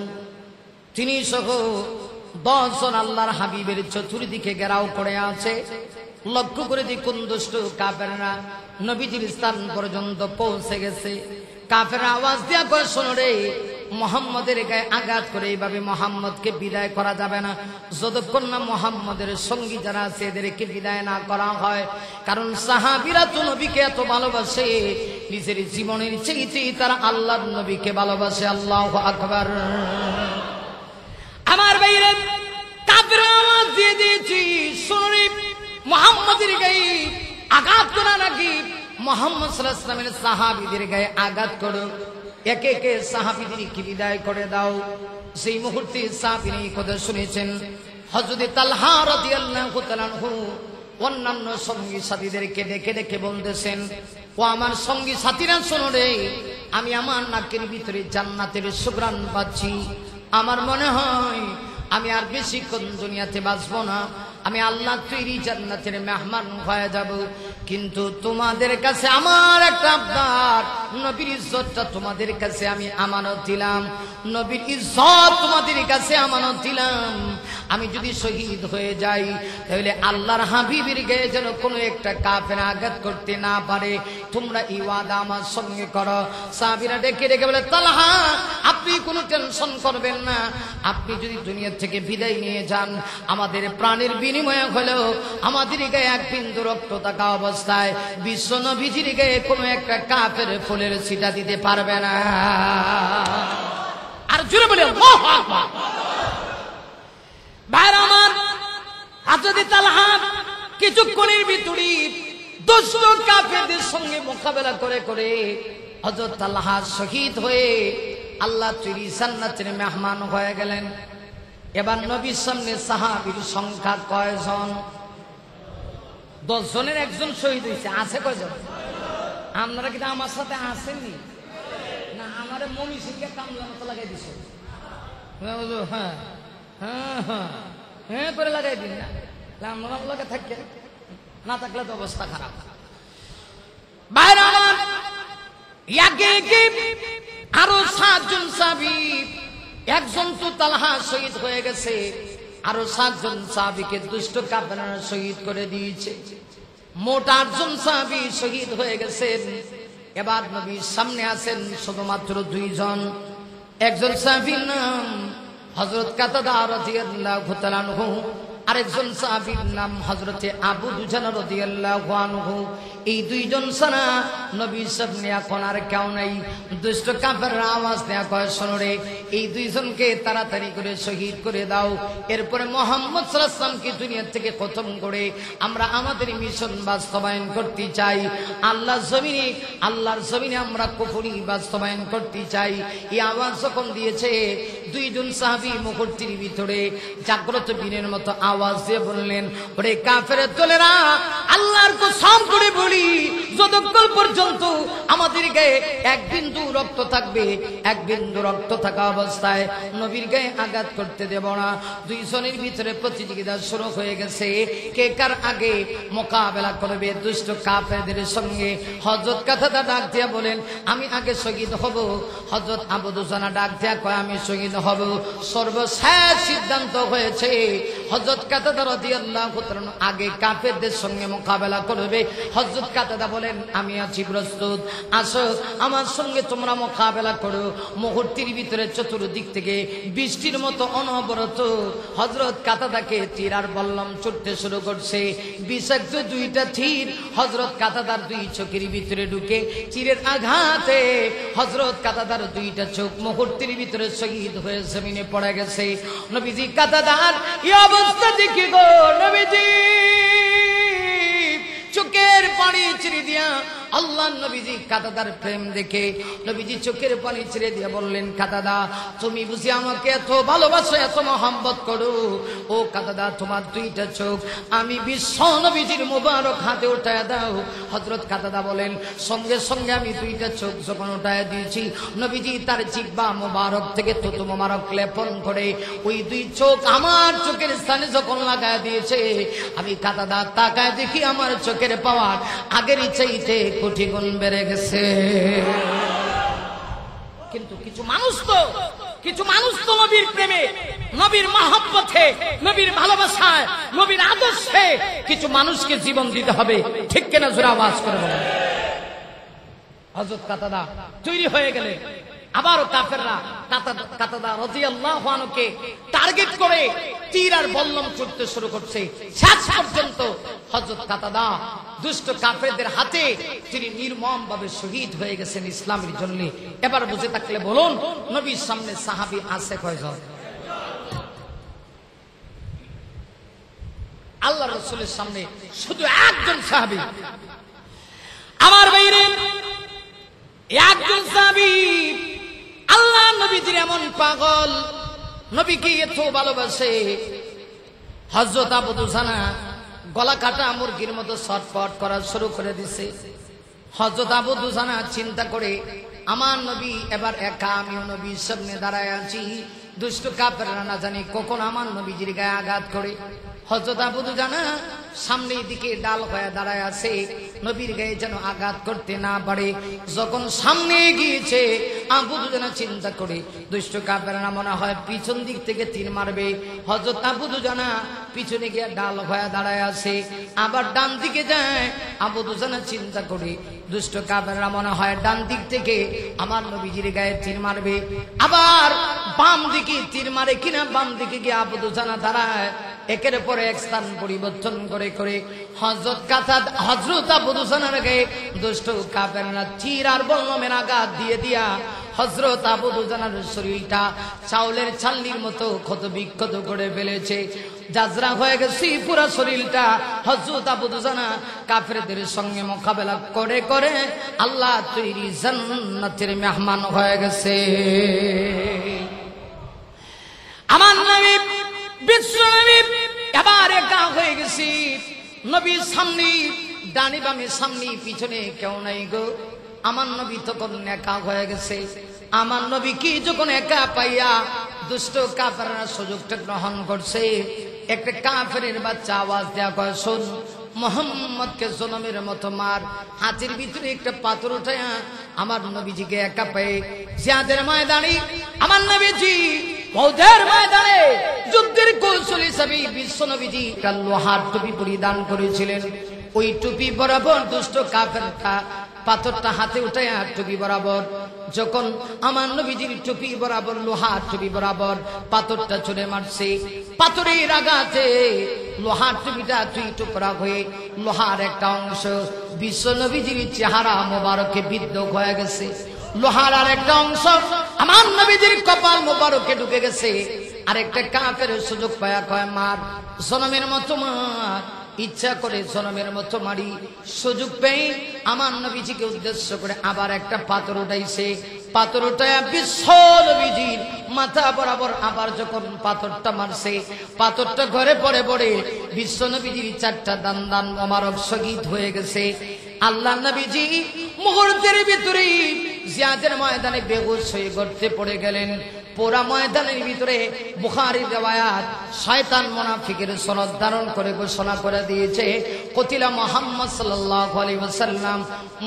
তিনি সহ 10 জন আল্লাহর হাবিবের চতুর্দিকে ঘেরাও করে আছে। লক্ষ্য করে দি কোন দুষ্ট কাফেররা নবীজির স্থান পর্যন্ত পৌঁছে গেছে। কাফেররা আওয়াজ দিয়া কয়, শোনো রে, মুহাম্মদের গায়ে আঘাত করে এইভাবে মুহাম্মদকে বিদায় করা যাবে না, যতক্ষণ না মুহাম্মদের সঙ্গী যারা আছে এদেরকে বিদায় না করা হয়। কারণ সাহাবীরা তো নবীকে এত ভালোবাসে, নিজের জীবনের চেয়ে তারা আল্লাহর নবীকে ভালোবাসে। আল্লাহু আকবার। আমার ভাইরা, কাফেররা আওয়াজ দিয়ে দিয়েছি, শোনো রে, মুহাম্মদের গায়ে আঘাত করা নাকি মুহাম্মদ সাল্লাল্লাহু আলাইহি ওয়াসাল্লামের সাহাবীদের গায়ে আঘাত করো, একে একে সাহাবীদেরকে বিদায় করে দাও। সেই মুহূর্তে সাহাবীরা এই কথা শুনেছেন। হযরত তালহা রাদিয়াল্লাহু তাআলা আনহু অন্যান্য সঙ্গী সাথীদেরকে ডেকে ডেকে বলতেছেন, ও আমার সঙ্গী সাথীরা, শোনো রে, আমি আমার নাকের ভিতরে জান্নাতের সুঘ্রাণ পাচ্ছি। আমার মনে হয় আমি আর বেশিক্ষণ দুনিয়াতে বাঁচবো না, আমি আল্লাহ তৈরি জান্নাতের মেহমান হয়ে যাব। কিন্তু তোমাদের কাছে আমার একটা আবদার, নবীর ইজ্জতটা তোমাদের কাছে আমি আমানত দিলাম, নবীর ইজ্জত তোমাদের কাছে আমানত দিলাম। আমি যদি শহীদ হয়ে যাই তাহলে আল্লাহর হাবিবের গায়ে যেন কোনো একটা কাফের আঘাত করতে না পারে, তোমরা এই ওয়াদা আমার সঙ্গে করো। সাহাবীরা ডেকে ডেকে বলে, তালহা, আপনি কোনো টেনশন করবেন না, আপনি যদি দুনিয়া থেকে বিদায় নিয়ে যান, আমাদের প্রাণের বিনিময়ে হলেও আমাদের গায়ে এক বিন্দু রক্ত থাকা অবস্থায় বিশ্ব নবীজির গায়ে কোনো একটা কাফের ফুলের ছিটা দিতে পারবে না। আর জোরে বলে আল্লাহু আকবার। ভাইরা আমার, হযরত তালহা কিছুক্ষণের ভিতরেই দুষ্ট কাফেরদের সঙ্গে মোকাবেলা করে করে হযরত তালহা শহীদ হয়ে আল্লাহ তৈরি জান্নাতের মেহমান হয়ে গেলেন। এবার নবীর সামনে সাহাবীর সংখ্যা কয়জন? 10 জনের একজন শহীদ হয়েছে। আছে কয়জন? আপনারা কিন্তু আমার সাথে আসেননি না? আমার মমি শিখে কামলা মতো লাগাই দিছে। হ্যাঁ হ্যাঁ হ্যাঁ হ্যাঁ করে লাগাই দিন না, আমরা লাগে থাকবে না, থাকলে তো অবস্থা খারাপ। বাইরে আমার আরো 7 জন সাহাবী, একজন তো তালহা শহীদ হয়ে গেছে, আরো 7 জন সাহাবীকে দুষ্ট কাফেররা শহীদ করে দিয়েছে। মোট 8 জন সাহাবী শহীদ হয়ে গেছেন। এবার নবীর সামনে আছেন শুধুমাত্র 2 জন। একজন সাহাবীর নাম হযরত কাতাদা রাদিয়াল্লাহু তাআলা আনহু, আরেকজন সাহাবীর নাম হযরত আবু দুজানা রাদিয়াল্লাহু আনহু। এই 2 জন ছাড়া নবীর সামনে এখন আর কেউ নাই। দুষ্ট কাফেররা আওয়াজ দেয়া কয়, শোনো রে, এই 2 জনকে তাড়াতাড়ি করে শহীদ করে দাও, এরপরে মুহাম্মদ সাল্লাল্লাহু আলাইহি ওয়াসাল্লামকে দুনিয়া থেকে খতম করে আমরা আমাদের মিশন বাস্তবায়ন করতে চাই। আল্লাহর জমিনে আমরা কুফরি বাস্তবায়ন করতে চাই। এই আওয়াজ যখন দিয়েছে, 2 জন সাহাবী মুহূর্তের ভিতরে জাগ্রত বীরের মতো আওয়াজ দিয়ে বললেন, ওরে কাফেরের দলেরা, আল্লাহর কসম করে বলি, যতক্ষণ পর্যন্ত আমাদের গায়ে এক বিন্দু রক্ত থাকবে, এক বিন্দু রক্ত থাকা অবস্থায় নবীর গায়ে আঘাত করতে দেব না। 2 জনের ভিতরে প্রতিযোগিতা শুরু হয়ে গেছে, কে কার আগে মোকাবেলা করবে দুষ্ট কাফেরদের সঙ্গে। হযরত কাতাদা ডাক দিয়া বলেন, আমি আগে শহীদ হব। হযরত আবু দুজানা ডাক দিয়া কয়, আমি শহীদ হব। সর্বশেষ সিদ্ধান্ত হয়েছে হযরত কাতাদা রাদিয়াল্লাহু তাআলা আগে কাফেরদের সঙ্গে মোকাবেলা করবে। হযরত কাতাদা বলেন, আমি আছি প্রস্তুত, আসো আমার সঙ্গে তোমরা মোকাবেলা করো। মুহূর্তের ভিতরে চতুর্দিক থেকে বৃষ্টির মতো অনবরত হযরত কাতাদাকে তীর আর বল্লম ছুটতে শুরু করছে। বিষাক্ত 2টা তীর হযরত কাতাদার 2 চোখের ভিতরে ঢুকে তীরের আঘাতে হযরত কাতাদার 2টা চোখ মুহূর্তের ভিতরে শহীদ হয়ে জমিনে পড়ে গেছে। নবীজি কাতাদার এই অবস্থা দেখে গো নবীজি চোখের পানি ছেড়ে দিয়া, আল্লাহ নবীজি কাতাদার প্রেম দেখে নবীজি চোখের পানি ছেড়ে দিয়ে বললেন, কাতাদা, তুমি বুঝি আমাকে এত ভালোবাসো, এত মহব্বত করো? ও কাতাদা, তোমার 2টা চোখ আমি বিশ্ব নবীজির মুবারক হাতে উঠায় দাও। হযরত কাতাদা বলেন, সঙ্গে সঙ্গে আমি 2টা চোখ যখন উঠায় দিয়েছি, নবীজি তার জিহ্বা মুবারক থেকে থুতু মুবারক লেপন করে ওই 2 চোখ আমার চোখের স্থানে যখন লাগায় দিয়েছে, আমি কাতাদা তাকায় দেখি আমার চোখের পাওয়ার আগের চাইতে কোটি গুণ বেড়ে গেছে। কিন্তু কিছু মানুষ তো নবীর প্রেমে, নবীর মহব্বতে, নবীর ভালোবাসায়, নবীর আদর্শে কিছু মানুষকে জীবন দিতে হবে। ঠিক কিনা জোরে আওয়াজ করে বলেন। হযরত কাতাদা তৈরি হয়ে গেলে আবারও কাফেররা কাতাদা রাদিয়াল্লাহু আনহুকে টার্গেট করে তীর আর বল্লম ছুড়তে শুরু করছে। শেষ পর্যন্ত হযরত কাতাদা দুষ্ট কাফেরদের হাতে তিনি নির্মমভাবে শহীদ হয়ে গেছেন ইসলামের জন্য। এবার বুঝে থাকলে বলুন, নবীর সামনে সাহাবী আছে কয়জন? আল্লাহ রাসূলের সামনে শুধু একজন সাহাবী। আমার ভাইরে, একজন সাহাবী আল্লাহ নবীজির এমন পাগল, নবীকে এত ভালোবাসে, হযরত আবু দুজানা গলা কাটা মুরগির মতো ছটফট করা শুরু করে দিছে। হযরত আবু দুজানা চিন্তা করে, আমার নবী এবার একা, আমিও নবীর সামনে দাঁড়ায় আছি, দুষ্ট কাফেররা না জানি কখন আমার নবীজির গায়ে আঘাত করে। হযরত আবু দুজানা সামনের দিকে ডাল হয়ে দাঁড়ায় আছে, নবীর গায়ে যেন আঘাত করতে না পারে। যখন সামনে গিয়েছে, আবু দুজানা চিন্তা করে দুষ্ট কাফেররা মনে হয় পিছন দিক থেকে তীর মারবে। হযরত আবু দুজানা পিছনে গিয়ে ডাল হয়ে দাঁড়ায় আছে, আবার ডান দিকে যায়। আবু দুজানা চিন্তা করে দুষ্ট কাফেররা মনে হয় ডান দিক থেকে আমার নবীজির গায়ে তীর মারবে। আবার বাম দিকে তীর মারে কিনা, বাম দিকে গিয়ে আবু দুজানা দাঁড়ায়। একের পর এক স্থান পরিবর্তন করে করে হযরত আবু দুজানার গায়ে দুষ্ট কাফেররা তীর আর বল্লমের আঘাত দিয়ে দিয়া হযরত আবু দুজানার শরীরটা চাউলের ছালনির মতো ক্ষত বিক্ষত করে ফেলেছে। জাজরা হয়ে গেছে পুরো শরীরটা। হযরত আবু দুজানা কাফেরদের সঙ্গে মোকাবেলা করে করে আল্লাহ তৈরি জান্নাতের মেহমান হয়ে গেছে। আমার নবী বিশ্ব নবী এবার একা হয়ে গেছি। নবীর সামনে ডানি বামে, সামনে পিছনে কেউ নাই গো। আমার নবী তখন একা হয়ে গেছে। আমার নবী কি যখন একা পাইয়া দুষ্ট কাফেররা সুযোগটা গ্রহণ করছে, একটা কাফেরের বাচ্চা আওয়াজ দেয়া কয়, শোন, মোহাম্মদকে জনমের মতো মার। হাতের ভিতরে একটা পাথর উঠায়া আমার নবীজিকে একা পেয়ে জিহাদের ময়দানে আমার নবীজি বৌদ্ধের ময়দানে যুদ্ধের কৌশল হিসাবে বিশ্ব নবীজি একটা লোহার টুপি পরিধান করেছিলেন। ওই টুপি বরাবর দুষ্ট কাফেরটা পাথরটা হাতে উঠায় টুপি বরাবর যখন আমার নবীজির টুপি বরাবর, লোহার টুপি বরাবর পাথরটা ছুঁড়ে মারছে, পাথরের আঘাতে লোহার টুপিটা দুই টুকরা হয়ে লোহার একটা অংশ বিশ্ব নবীজির চেহারা মোবারকে বিদ্ধ হয়ে গেছে। লোহার আর একটা অংশ আমার নবীজির কপাল মোবারকে ঢুকে গেছে। আরেকটা কাফের সুযোগ পায়া কয়, মার, জনমের মতো মার। ইচ্ছা করে জনমের মতো মারি। সুযোগ পেয়ে আমার নবীজিকে উদ্দেশ্য করে আবার একটা পাথর উঠাইছে। পাথর উঠায় বিশ্ব নবীজির মাথা বরাবর আবার যখন পাথরটা মারছে, পাথরটা ঘরে পড়ে পড়ে বিশ্ব নবীজির চারটা দান দান মোবারক শহীদ হয়ে গেছে। আল্লাহ নবীজি মুহূর্তের ভিতরে জিহাদের ময়দানে বেহুশ হয়ে গর্তে পড়ে গেলেন। পুরা ময়দানের ভিতরে বুখারীর riwayat শয়তান মুনাফিকের সনদ ধারণ করে ঘোষণা করে দিয়েছে, কতিলা মুহাম্মদ সাল্লাল্লাহু আলাইহি ওয়াসাল্লাম,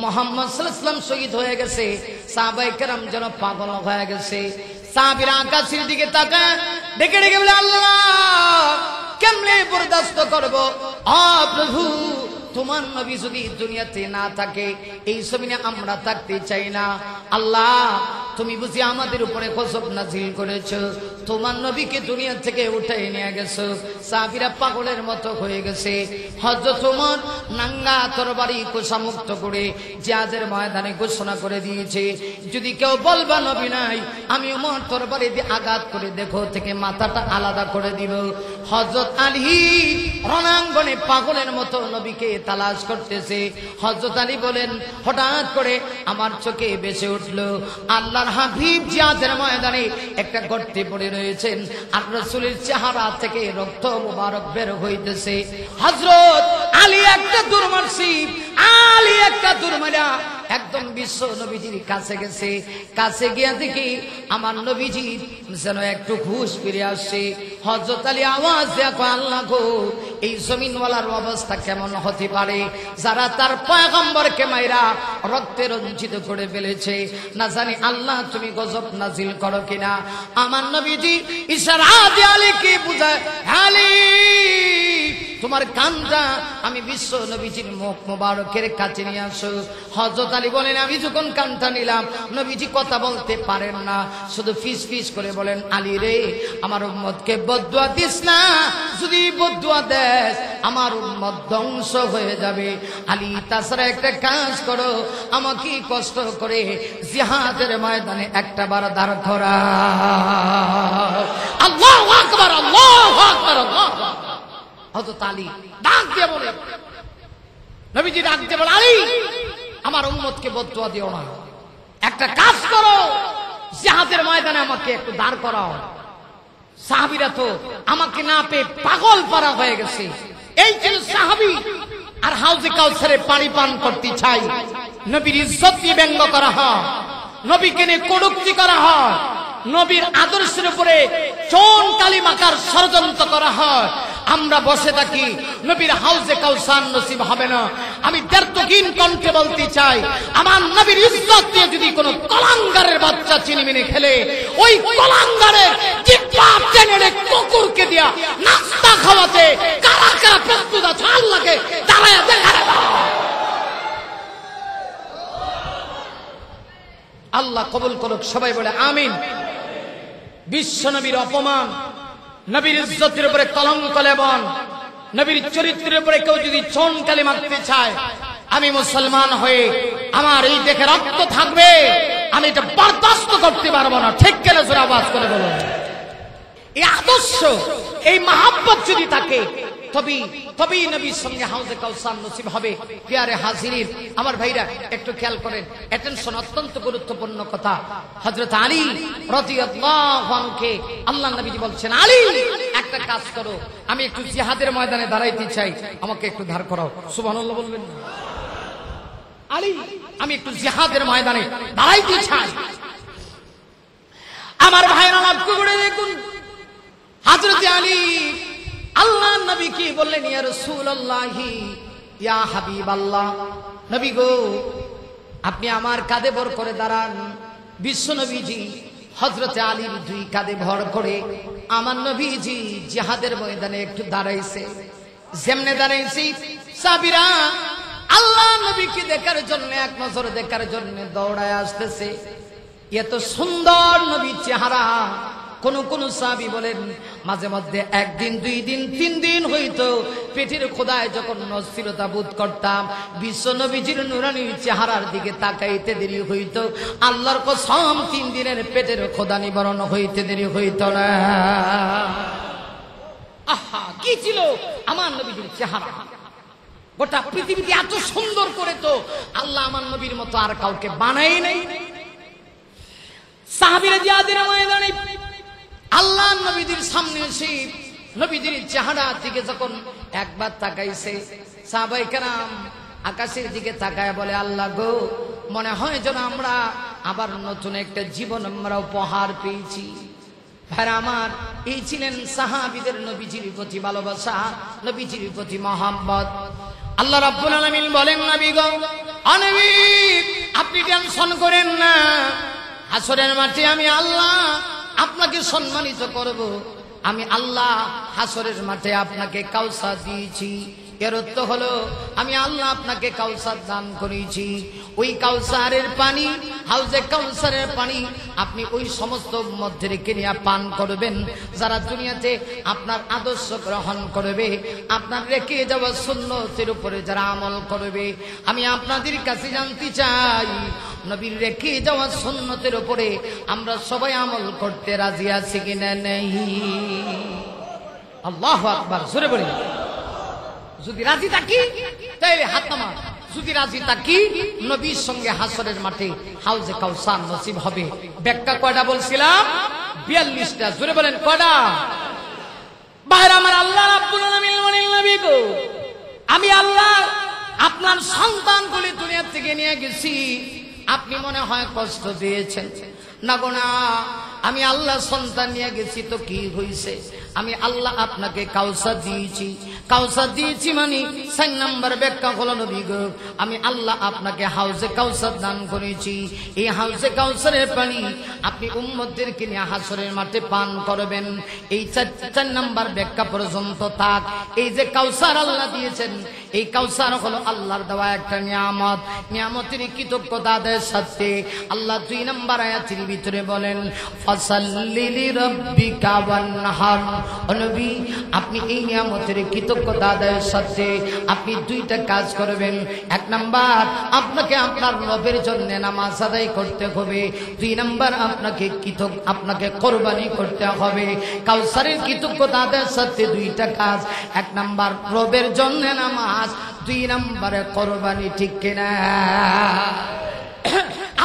মুহাম্মদ সাল্লাল্লাহু আলাইহি ওয়াসাল্লাম শহীদ হয়ে গেছে। সাহাবায়ে কেরাম যেন পাগল হয়ে গেছে। সাহাবীরা আকাশের দিকে তাকায়, ডেকে ডেকে বলে, আল্লাহ, কেমনে বরদাস্ত করব? প্রভু, তোমার নবী যদি দুনিয়াতে না থাকে, এই জমিনে আমরা থাকতে চাই না। আল্লাহ, তুমি বুঝি আমাদের উপরে গজব নাজিল করেছো, তোমার নবীকে দুনিয়া থেকে উঠাই নিয়ে গেছো। সাহাবীরা পাগলের মতো হয়ে গেছে। হযরত ওমর নাঙ্গা তরবারি কোষামুক্ত করে জিহাদের ময়দানে ঘোষণা করে দিয়েছে, যদি কেউ বলবা নবী নাই, আমি ওমর তরবারি দিয়ে আঘাত করে দেখো থেকে মাথাটা আলাদা করে দিব। হযরত আলী রণাঙ্গনে পাগলের মতো নবীকে তালাশ করতেছে। হযরত আলী বলেন, হঠাৎ করে আমার চোখে ভেসে উঠলো আল্লাহর হাবিব জিহাদের ময়দানে একটা গর্তে পড়ে রয়েছেন, আর রাসূলের চেহারা থেকে রক্ত মুবারক বের হইতেছে। হযরত আলী একটা দূর মারছি, আলী একটা দূর মারা একদম বিশ্ব নবীজির কাছে গেছে, কাছে গিয়া দেখি আমার নবীজি যেন একটু ঘুষ ফিরে আসছে। হযরত আলী আওয়াজ দেয়া কয়, আল্লাহ গো, এই জমিনওয়ালার অবস্থা কেমন হতে পারে, যারা তার পয়গম্বরকে মাইরা রক্তে রঞ্জিত করে ফেলেছে, না জানি আল্লাহ তুমি গজব নাজিল করো কিনা। আমার নবীজি ইশারা দিয়ে আলীকে বুঝায়, আলী তোমার কানটা আমি বিশ্ব নবীজির মুখ মোবারকের কাছে নিয়ে আসো। হযরত আলী বলেন, আমি যখন কানটা নিলাম, নবীজি কথা বলতে পারেন না, শুধু ফিস ফিস করে বলেন, আলী রে, আমার উম্মতকে বদদুয়া দিস না, যদি বদদুয়া দেস আমার উম্মত ধ্বংস হয়ে যাবে। আলী, তাছাড়া একটা কাজ করো, আমাকে কষ্ট করে জিহাদের ময়দানে একটা বার দাঁড় করাও। আল্লাহু আকবার, আল্লাহু আকবার, আল্লাহু আকবার। হযরত আলী ডাক দিয়ে বলে, নবীজি ডাক দিয়ে বলে, আলী, আমার উম্মতকে বদদুয়া দিও না, একটা কাজ করো, জিহাদের ময়দানে আমাকে একটু দাঁড় করাও। সাহাবীরা তো আমাকে না পেয়ে পাগল পারা হয়ে গেছে। এই ছিল সাহাবী, আর হাউজে কাউসারে পানি পান করতে চাই। নবীর ইজ্জত দিয়ে ব্যঙ্গ করা হয়, নবীকে নিয়ে কটূক্তি করা হয়, নবীর আদর্শের উপরে চোন কালি মাখার ষড়যন্ত্র করা হয়। আমরা বসে থাকি, নবীর হাউজে কাউসার নসিব হবে না। আমি দেড়তকিন কণ্ঠে বলতে চাই, আমার নবীর ইজ্জত দিয়ে যদি কোনো কলাঙ্গারের বাচ্চা চিনিমিনি খেলে, ওই কলাঙ্গারের জিহ্বা টেনে কুকুরকে দিয়া নাস্তা খাওয়াতে কারা কারা প্রস্তুত আছে আল্লাহকে দাঁড়ায় দেখারে দাও। আল্লাহ কবুল করুক, সবাই বলে আমিন। বিশ্ব নবীর অপমান, নবীর ইজ্জতের উপরে কলঙ্ক লেবন, নবীর চরিত্রের উপরে কেউ যদি চোন কালি মারতে চায়, আমি মুসলমান হয়ে আমার এই দেখে রক্ত থাকবে, আমি এটা বরদাস্ত করতে পারবো না। ঠিক কেনা জোরে আওয়াজ করে বলুন। এই আদর্শ, এই মহাব্বত যদি থাকে, তবেই নবীর সঙ্গে হাউজে কাউসার নসিব হবে। প্রিয়ারে হাজিরিন, আমার ভাইরা একটু খেয়াল করেন, অ্যাটেনশন, অত্যন্ত গুরুত্বপূর্ণ কথা। হযরত আলী রাদিয়াল্লাহু আনহুকে আল্লাহ নবীজি বলছেন, আলী, একটা কাজ করো, আমি একটু জিহাদের ময়দানে দাঁড়াইতে চাই, আমাকে একটু ধার করাও। সুবহানাল্লাহ বলবেন না? আলী, আমি একটু জিহাদের ময়দানে দাঁড়াইতে চাই। আমার ভাইরা লক্ষ্য করে দেখুন, হযরত আলী আল্লাহ নবী কি বললেন, ইয়া রাসূলুল্লাহ, ইয়া হাবিবাল্লাহ, নবী গো, আপনি আমার কাঁধে ভর করে দাঁড়ান। বিশ্ব নবীজি হযরত আলীর দুই কাঁধে ভর করে আমার নবীজি জিহাদের ময়দানে একটু দাঁড়াইছে। যেমনে দাঁড়াইছি, সাহাবীরা আল্লাহ নবীকে দেখার জন্য, এক নজর দেখার জন্য দৌড়ায় আসতেছে। এত সুন্দর নবীর চেহারা। কোন কোন সাহাবী বলেন, মাঝে মধ্যে একদিন, 2 দিন, 3 দিন হইতো পেটের খোদায় যখন নস্থিরতা বোধ করতাম, বিশ্ব নবীজির নুরানি চেহারার দিকে তাকাইতে দেরি হইতো। আল্লাহর কসম, 3 দিনের পেটের খোদা নিবারণ হইতে দেরি হইতো না। আহা, কি ছিল আমার নবীজির চেহারা! গোটা পৃথিবীতে এত সুন্দর করে তো আল্লাহ আমার নবীর মতো আর কাউকে বানাই নাই। সাহাবীরা জিহাদের ময়দানে আল্লাহ নবীদের সামনে এসে নবীদের চেহারার দিকে যখন একবার তাকাইছে, সাহাবায়ে কেরাম আকাশের দিকে তাকায় বলে, আল্লাহ গো, মনে হয় যেন আমরা আবার নতুন একটা জীবন আমরা উপহার পেয়েছি। ভাইরা আমার, এই ছিলেন সাহাবীদের নবীজির প্রতি ভালোবাসা, নবীজির প্রতি মহব্বত। আল্লাহ রাব্বুল আলামিন বলেন, নবী গো, ও নবী, আপনি টেনশন করেন না, হাসরের মাঠে আমি আল্লাহ আপনাকে সম্মানিত করব। আমি আল্লাহ হাসরের মাঠে আপনাকে কাউসার দিয়েছি। এর অর্থ হলো, আমি আল্লাহ আপনাকে কাউসার দান করেছি। ওই কাউসারের পানি, হাউজে কাউসারের পানি আপনি ওই সমস্ত মধ্যে রেখে নিয়ে পান করবেন যারা দুনিয়াতে আপনার আদর্শ গ্রহণ করবে, আপনার রেখে যাওয়া সুন্নতের উপরে যারা আমল করবে। আমি আপনাদের কাছে জানতে চাই, নবীর রেখে যাওয়া সুন্নতের উপরে আমরা সবাই আমল করতে রাজি আছি কিনা নেই? আল্লাহু আকবার, জোরে বলি। যদি রাজি থাকি তাহলে হাত নামা। যদি রাজি থাকি, নবীর সঙ্গে হাসরের মাঠে হাউজে কাউসার নসিব হবে। ব্যাখ্যা কয়টা বলছিলাম? 42টা। জোরে বলেন, কয়টা? বাইরে আমার আল্লাহ রাব্বুল আলামিন বলেন, নবী গো, আমি আল্লাহ আপনার সন্তানগুলি দুনিয়া থেকে নিয়ে গেছি, আপনি মনে হয় কষ্ট দিয়েছেন। না গো না, আমি আল্লাহ সন্তান নিয়ে গেছি তো কি হয়েছে? আমি আল্লাহ আপনাকে কাউসার দিয়েছি। কাউসার দিয়েছি মানে 4 নম্বর ব্যাখ্যা হলো নবী গো, আমি আল্লাহ আপনাকে হাউজে কাউসার দান করেছি। এই হাউজে কাউসারের পানি আপনি উম্মতদেরকে নিয়ে হাসরের মাঠে পান করবেন। এই 4 নম্বর ব্যাখ্যা পর্যন্ত থাক। এই যে কাউসার আল্লাহ দিয়েছেন, এই কাউসার হলো আল্লাহর দেওয়া একটা নিয়ামত। নিয়ামতের কৃতজ্ঞতা আদায়ের সাথে আল্লাহ 2 নম্বর আয়াতের ভিতরে বলেন, ফাসাল্লি লিরাব্বিকা ওয়ানহার। ও নবী, আপনি এই নিয়ামতের কৃতজ্ঞতা আদায়ের সাথে আপনি 2টা কাজ করবেন। 1 নাম্বার, আপনাকে আপনার রবের জন্য নামাজ আদায় করতে হবে। 2 নাম্বার, আপনাকে কোরবানি করতে হবে। কাউসারের কৃতজ্ঞতা আদায়ের সাথে 2টা কাজ। 1 নাম্বার রবের জন্য নামাজ, 2 নম্বরে কোরবানি। ঠিক কিনা?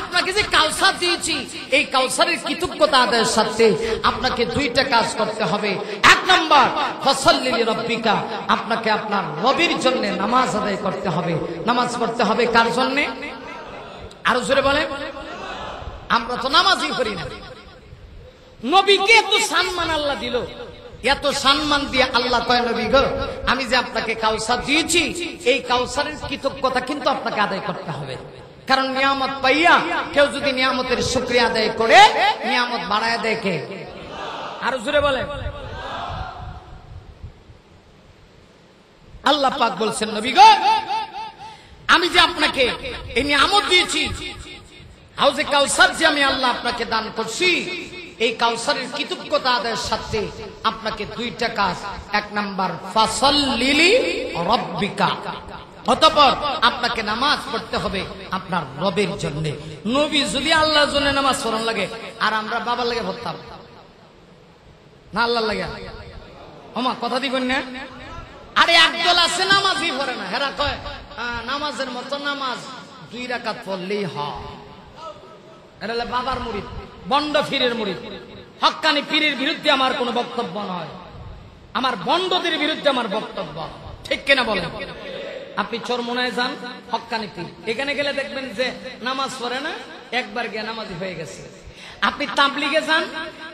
আপনাকে যে কাউসার দিয়েছি, এই কাউসারের কৃতজ্ঞতা আদায়ের সাথে আপনাকে 2টা কাজ করতে হবে। 1 নম্বর, ফাসাল্লি লিরাব্বিকা, আপনাকে আপনার রবের জন্য নামাজ আদায় করতে হবে। নামাজ পড়তে হবে কার জন্য? আরো জোরে বলে। আমরা তো নামাজই করি না। নবীকে এত সম্মান আল্লাহ দিল, এত সম্মান দিয়ে আল্লাহ কয়, নবী গো, আমি যে আপনাকে কাউসার দিয়েছি, এই কাউসারের কৃতজ্ঞতা কিন্তু আপনাকে আদায় করতে হবে। কারণ নিয়ামত পাইয়া কেউ যদি নিয়ামতের শুকরিয়া আদায় করে, নিয়ামত বাড়ায় দেয় কে? আরো জোরে বলে। আল্লাহ পাক বলছেন, নবী গো, আমি যে আপনাকে এই নিয়ামত দিয়েছি, হাউজে কাউসার যে আমি আল্লাহ আপনাকে দান করছি, এই কাউসারের কৃতজ্ঞতা আদায়ের সাথে আপনাকে 2টা কাজ। 1 নাম্বার, ফাসাল্লি লিরাব্বিকা, অতঃপর আপনাকে নামাজ পড়তে হবে আপনার রবের জন্য। নবী যদি আল্লাহর জন্য নামাজ পড়ান লাগে, আর আমরা বাবার লাগে পড়তাম না, আল্লাহর লাগে। ওমা কথা দিবেন না? আরে একদল আছে নামাজই পড়ে না, হেরা কয় নামাজের মতো নামাজ 2 রাকাত পড়লেই হয়। এরা বাবার মুরিদ, বন্ড পীরের মুরিদ। হক্কানি পীরের বিরুদ্ধে আমার কোনো বক্তব্য নয়, আমার বন্ডদের বিরুদ্ধে আমার বক্তব্য। ঠিক কিনা বলেন? আপনি চরমোনায় যান, হক্কানি পীর, এখানে গেলে দেখবেন যে নামাজ পড়ে না, একবার গিয়ে নামাজি হয়ে গেছে। আপনি তাবলিগে যান,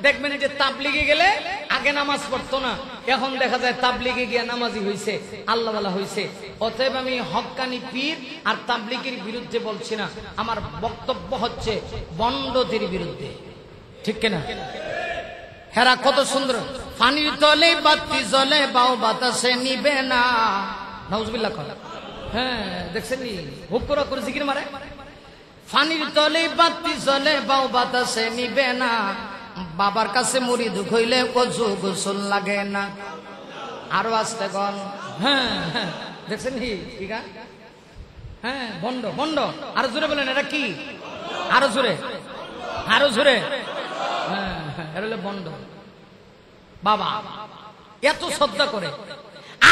দেখবেন যে তাবলিগে গেলে আগে নামাজ পড়তো না, এখন দেখা যায় তাবলিগে গিয়ে নামাজি হয়েছে, আল্লাহওয়ালা হয়েছে। অতএব আমি হক্কানি পীর আর তাবলিগের বিরুদ্ধে বলছি না, আমার বক্তব্য হচ্ছে বন্ডদের বিরুদ্ধে। ঠিক কিনা? হেরা কত সুন্দর, পানির তলে বাতি জ্বলে, বাও বাতাসে নিবে না। নাউজুবিল্লাহ কর। হ্যাঁ, দেখছেন নি হুক করে জিকির মারে। পানির তলে বাতি জ্বলে, বাও বাতাসে নিবে না। বাবার কাছে মুরিদ হইলে ওযু গোসল লাগে না। আরো আসতে গন। হ্যাঁ, দেখছেন নি? ঠিক আছে। হ্যাঁ, বন্ড বন্ড। আরো জোরে বলেন, এটা কি? আরো জোরে, আরো জোরে। হ্যাঁ, এটা হলো বন্ড। বাবা এত শ্রদ্ধা করে,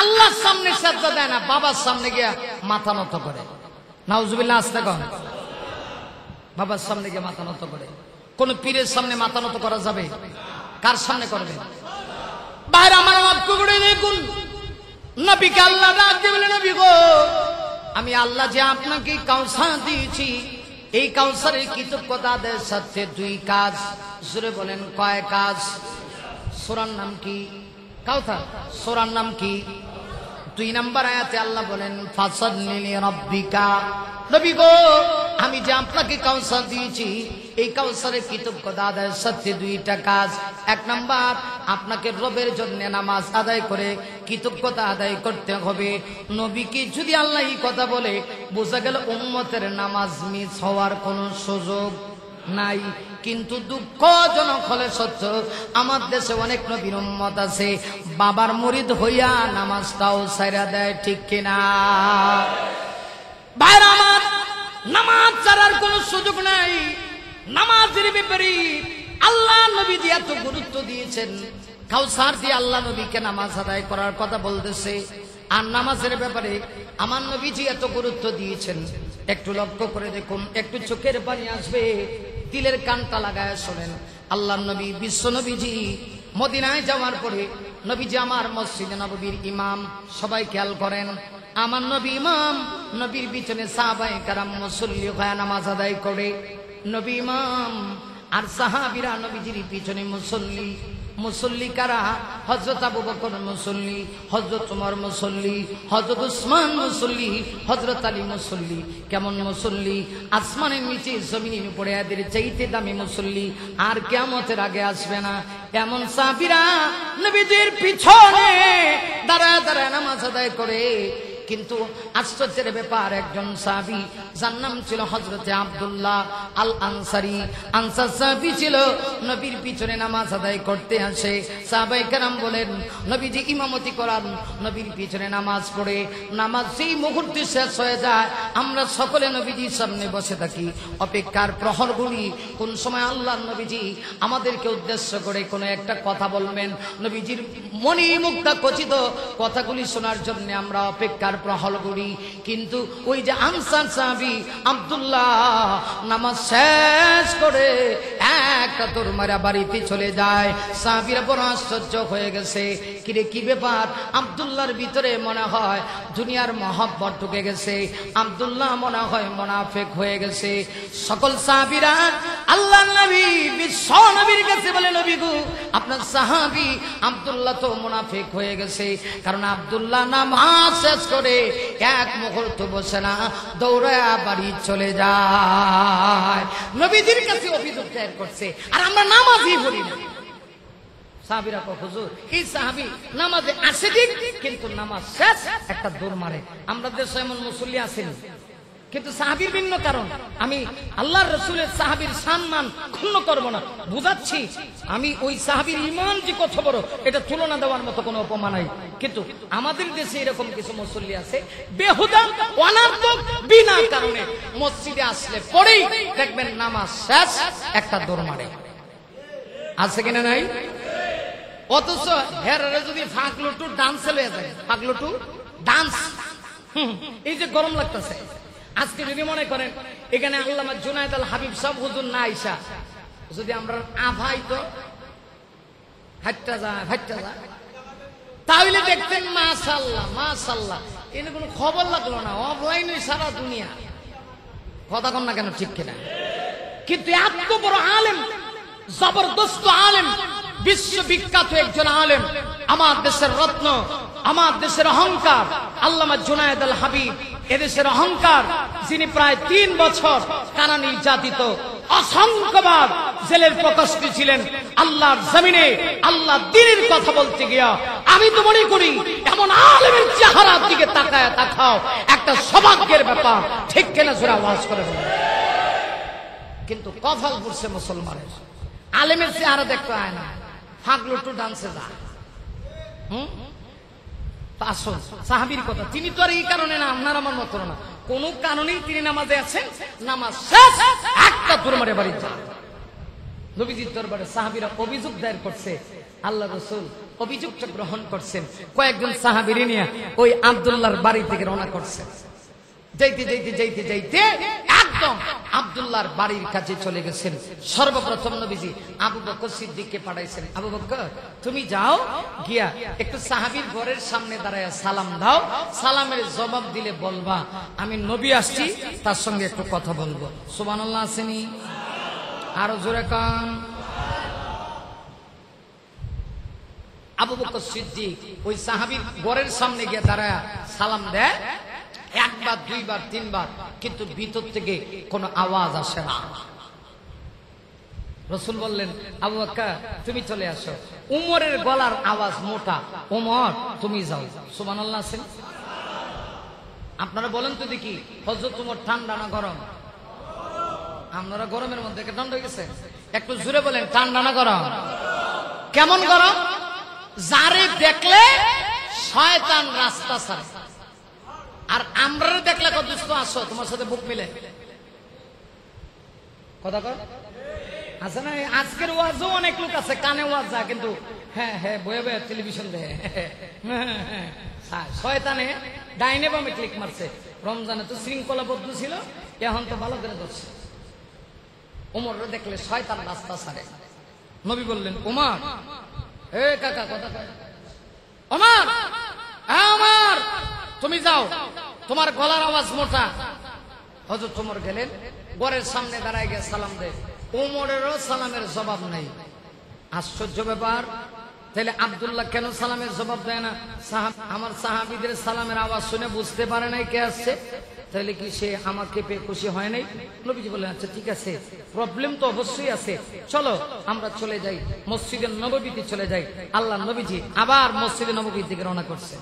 আল্লাহর সামনে শ্রদ্ধা দেয় না, বাবার সামনে গিয়ে মাথা নত করে। নাউজুবিল্লাহ, আসতে কন। বাবার সামনে গিয়ে মাথা নত করে। কোন পীরের সামনে মাথা নত করা যাবে? কার সামনে করবে? বাইরে আমার লক্ষ্য করে দেখুন, নবীকে আল্লাহ ডাক দিয়ে বলে, নবী গো, আমি আল্লাহ যে আপনাকে কাউসার দিয়েছি, এই কাউসারের কৃতজ্ঞতা আদায়ের সাথে 2 কাজ। জোরে বলেন, কয় কাজ? সূরার নাম কি? কাউসার। সূরার নাম কি? 2 নম্বর আয়াতে আল্লাহ বলেন, ফাসাল্লি লিরাব্বিকা। নবী গো, আমি যে আপনাকে কাউসার দিয়েছি, এই কাউসারের কৃতজ্ঞতা আদায়ের সাথে 2টা কাজ। 1 নাম্বার, আপনাকে রবের জন্য নামাজ আদায় করে কৃতজ্ঞতা আদায় করতে হবে। নবীকে যদি আল্লাহ এই কথা বলে, বোঝা গেল উম্মতের নামাজ মিস হওয়ার কোনো সুযোগ নাই। কিন্তু দুঃখজনক হলে সত্য, আমার দেশে অনেক নবীর উম্মত আছে, বাবার মুরিদ হইয়া নামাজটাও ছাইরা দেয়। ঠিক কিনা? ভাইরা আমার, নামাজ ছাড়ার কোনো সুযোগ নাই। নামাজের ব্যাপারে আল্লাহ নবী দিয়ে এত গুরুত্ব দিয়েছেন, কাউসার দিয়ে আল্লাহ নবীকে নামাজ আদায় করার কথা বলতেছে। আর নামাজের ব্যাপারে আমার নবীজি এত গুরুত্ব দিয়েছেন, একটু লক্ষ্য করে দেখুন, একটু চোখের পানি আসবে, দিলের কানটা লাগায় শোনেন। আল্লাহ নবী, বিশ্ব নবীজি মদিনায় যাওয়ার পরে, নবীজি আমার মসজিদে নববীর ইমাম, সবাই খেয়াল করেন, আমার নবী ইমাম নবীর পিছনে সাহাবায়ে কেরাম মুসল্লি হয়ে নামাজ আদায় করে, নবী ইমাম আর সাহাবীরা নবীজির পিছনে মুসল্লি। মুসল্লি কারা? হযরত আবু বকর মুসল্লি, হযরত ওমর মুসল্লি, হযরত উসমান মুসল্লি, হযরত আলী মুসল্লি। কেমন মুসল্লি? আসমানের নিচে জমিনের উপরে এদের চাইতে দামি মুসল্লি আর কিয়ামতের আগে আসবে না। এমন সাহাবীরা নবীজির পিছনে দাঁড়ায় দাঁড়ায় নামাজ আদায় করে। কিন্তু আশ্চর্যের ব্যাপার, একজন সাহাবী যার নাম ছিল হযরতে আব্দুল্লাহ আল আনসারী, আনসার সাহাবী ছিল, নবীর পিছনে নামাজ আদায় করতে আসে। সাহাবায়ে কেরাম বলেন, নবীজি ইমামতি করান, নবীর পিছনে নামাজ পড়ে নামাজ সেই মুহূর্তে শেষ হয়ে যায়, আমরা সকলে নবীজির সামনে বসে থাকি, অপেক্ষার প্রহর গুলি কোন সময় আল্লাহর নবীজি আমাদেরকে উদ্দেশ্য করে কোনো একটা কথা বলবেন। নবীজির মনি মুক্তা খচিত কথাগুলি শোনার জন্য আমরা অপেক্ষার প্রহর করি। কিন্তু ওই যে আনসার সাহাবী আব্দুল্লাহ নামাজ শেষ করে একটা দৌড় মারা বাড়িতে চলে যায়। সাহাবীরা বড় আশ্চর্য হয়ে গেছে, কিরে কি ব্যাপার? আব্দুল্লাহর ভিতরে মনে হয় দুনিয়ার মহব্বত ঢুকে গেছে, আব্দুল্লাহ মনে হয় মুনাফিক হয়ে গেছে। সকল সাহাবীরা আল্লাহর নবী বিশ্ব নবীর কাছে বলে, নবী গো, আপনার সাহাবী আব্দুল্লাহ তো মুনাফিক হয়ে গেছে, কারণ আব্দুল্লাহ নামাজ শেষ করে এক মুহূর্ত বসে না, দৌড়ায় বাড়ি চলে যায়। নবীজির কাছে অভিযোগ দায়ের করছে, আর আমরা নামাজই পড়ি না। সাহাবীরা কয়, হুজুর এই সাহাবী নামাজে আসে ঠিক, কিন্তু নামাজ শেষ একটা দৌড় মারে। আমরা দেশে এমন মুসল্লি আসেনি, কিন্তু সাহাবীর ভিন্ন কারণ। আমি আল্লাহর রাসূলের সাহাবীর সম্মান ক্ষুণ্ণ করব না, বুঝাচ্ছি। আমি ওই সাহাবীর ঈমান যে কত বড়, এটা তুলনা দেওয়ার মতো কোনো উপমা নাই। কিন্তু আমাদের দেশে এরকম কিছু মুসল্লি আছে, বেহুদা অনার্থক বিনা কারণে মসজিদে আসলে পরেই দেখবেন নামাজ শেষ একটা দৌড় মারে। আছে কিনা নাই? অথচ হেরারে যদি ফাগলুটু ডান্স লয়ে যায়, ফাগলুটু ডান্স, এই যে গরম লাগতেছে, আজকে যদি মনে করেন এখানে আল্লামা জুনায়েদ আল হাবিব সাহেব হুজুর না আইসা যদি আমরা আভাই তো হাইট্টা যা তাহলে দেখতেন মাশাআল্লাহ মাশাআল্লাহ, এনে কোনো খবর লাগলো না, অফলাইনে সারা দুনিয়া। কথা কন না কেন, ঠিক কিনা? কিন্তু এত বড় আলেম, জবরদস্ত আলেম, বিশ্ববিখ্যাত একজন আলেম, আমার দেশের রত্ন, আমার দেশের অহংকার, আল্লামা জুনায়েদ আল হাবিব, এদেশের অহংকার, যিনি প্রায় 3 বছর কারা নির্যাতিত, অসংখ্যবার জেলের প্রকোষ্ঠে ছিলেন, আল্লাহর জমিনে আল্লাহ দ্বীনের কথা বলতে গিয়া আমি তো মনে করি এমন আলেমের চেহারার দিকে তাকায় তাকাও একটা সৌভাগ্যের ব্যাপার, ঠিক কিনা? জোরে আওয়াজ করে বলেন। কিন্তু কফল পড়ছে মুসলমানের, আলেমের চেহারা দেখতে হয় না, ফাগলুটু ডান্সে যা। আসল সাহাবীর কথা, তিনি তো আর এই কারণে না, আপনার আমার মত না, কোন কারণেই তিনি নামাজে আছেন, নামাজ শেষ একটা দৌড় মারে বাড়ি যান। নবীজির দরবারে সাহাবীরা অভিযোগ দায়ের করছে, আল্লাহ রাসূল অভিযোগটা গ্রহণ করছেন। কয়েকজন সাহাবীরে নিয়ে ওই আব্দুল্লাহর বাড়ি থেকে রওনা করছেন। যাইতে যাইতে যাইতে যাইতে একদম আব্দুল্লাহর বাড়ির কাছে চলে গেছেন। সর্বপ্রথম নবীজি আবু বকর সিদ্দিককে পাঠাইছেন, আবু বকর তুমি যাও, গিয়া একটু সাহাবীর ঘরের সামনে দাঁড়ায় সালাম দাও, সালামের জবাব দিলে বলবা আমি নবী আসছি, তার সঙ্গে একটু কথা বলবো। সুবহানাল্লাহ আসেনি? আরো জোরে কান। আবু বকর সিদ্দিক ওই সাহাবীর ঘরের সামনে গিয়ে দাঁড়ায় সালাম দেয়, একবার, দুইবার, তিনবার, কিন্তু ভিতর থেকে কোনো আওয়াজ আসে না। রাসূল বললেন, আবু বকর তুমি চলে আসো। উমরের গলার আওয়াজ মোটা, ওমর তুমি যাও। সুবহানাল্লাহ আছেন? আপনারা বলেন তো দেখি, হযরত ওমর ঠান্ডা না গরম? আপনারা গরমের মধ্যে ঠান্ডা হয়ে গেছে, একটু জোরে বলেন, ঠান্ডা না গরম? কেমন গরম? যারে দেখলে শয়তান রাস্তা ছাড়ে, আর আমরা দেখলে কত দুষ্ট আসো, তোমার সাথে বুক মিলে কথা কর আছে না? আজকের ওয়াজও অনেক লোক আছে, কানে ওয়াজ যায়, কিন্তু হ্যাঁ হ্যাঁ বয়ে বয়ে টেলিভিশন দেয়। শয়তানে ডাইনে বামে ক্লিক মারছে। রমজানে তো শৃঙ্খলাবদ্ধ ছিল, এখন তো ভালো করে ধরছে। ওমর দেখলে শয়তান রাস্তা ছাড়ে। নবী বললেন, ওমর এ কাকা কথা কয়, ওমর ওমর তুমি যাও, তোমার গলার আওয়াজ মোটা। হযরত ওমর গেলেন, ঘরের সামনে দাঁড়ায় গিয়ে সালাম দেয়। ওমরেরও সালামের জবাব নাই। আশ্চর্য ব্যাপার। তাহলে আব্দুল্লাহ কেন সালামের জবাব দেয় না? আমার সাহাবীদের সালামের আওয়াজ শুনে বুঝতে পারে নাই কে আসছে, তাহলে কি সে আমাকে পেয়ে খুশি হয় নাই? নবীজি বললেন, আচ্ছা ঠিক আছে, প্রবলেম তো অবশ্যই আছে, চলো আমরা চলে যাই, মসজিদে নববীতে চলে যাই। আল্লাহ নবীজি আবার মসজিদে নববীর দিকে রওনা করছে।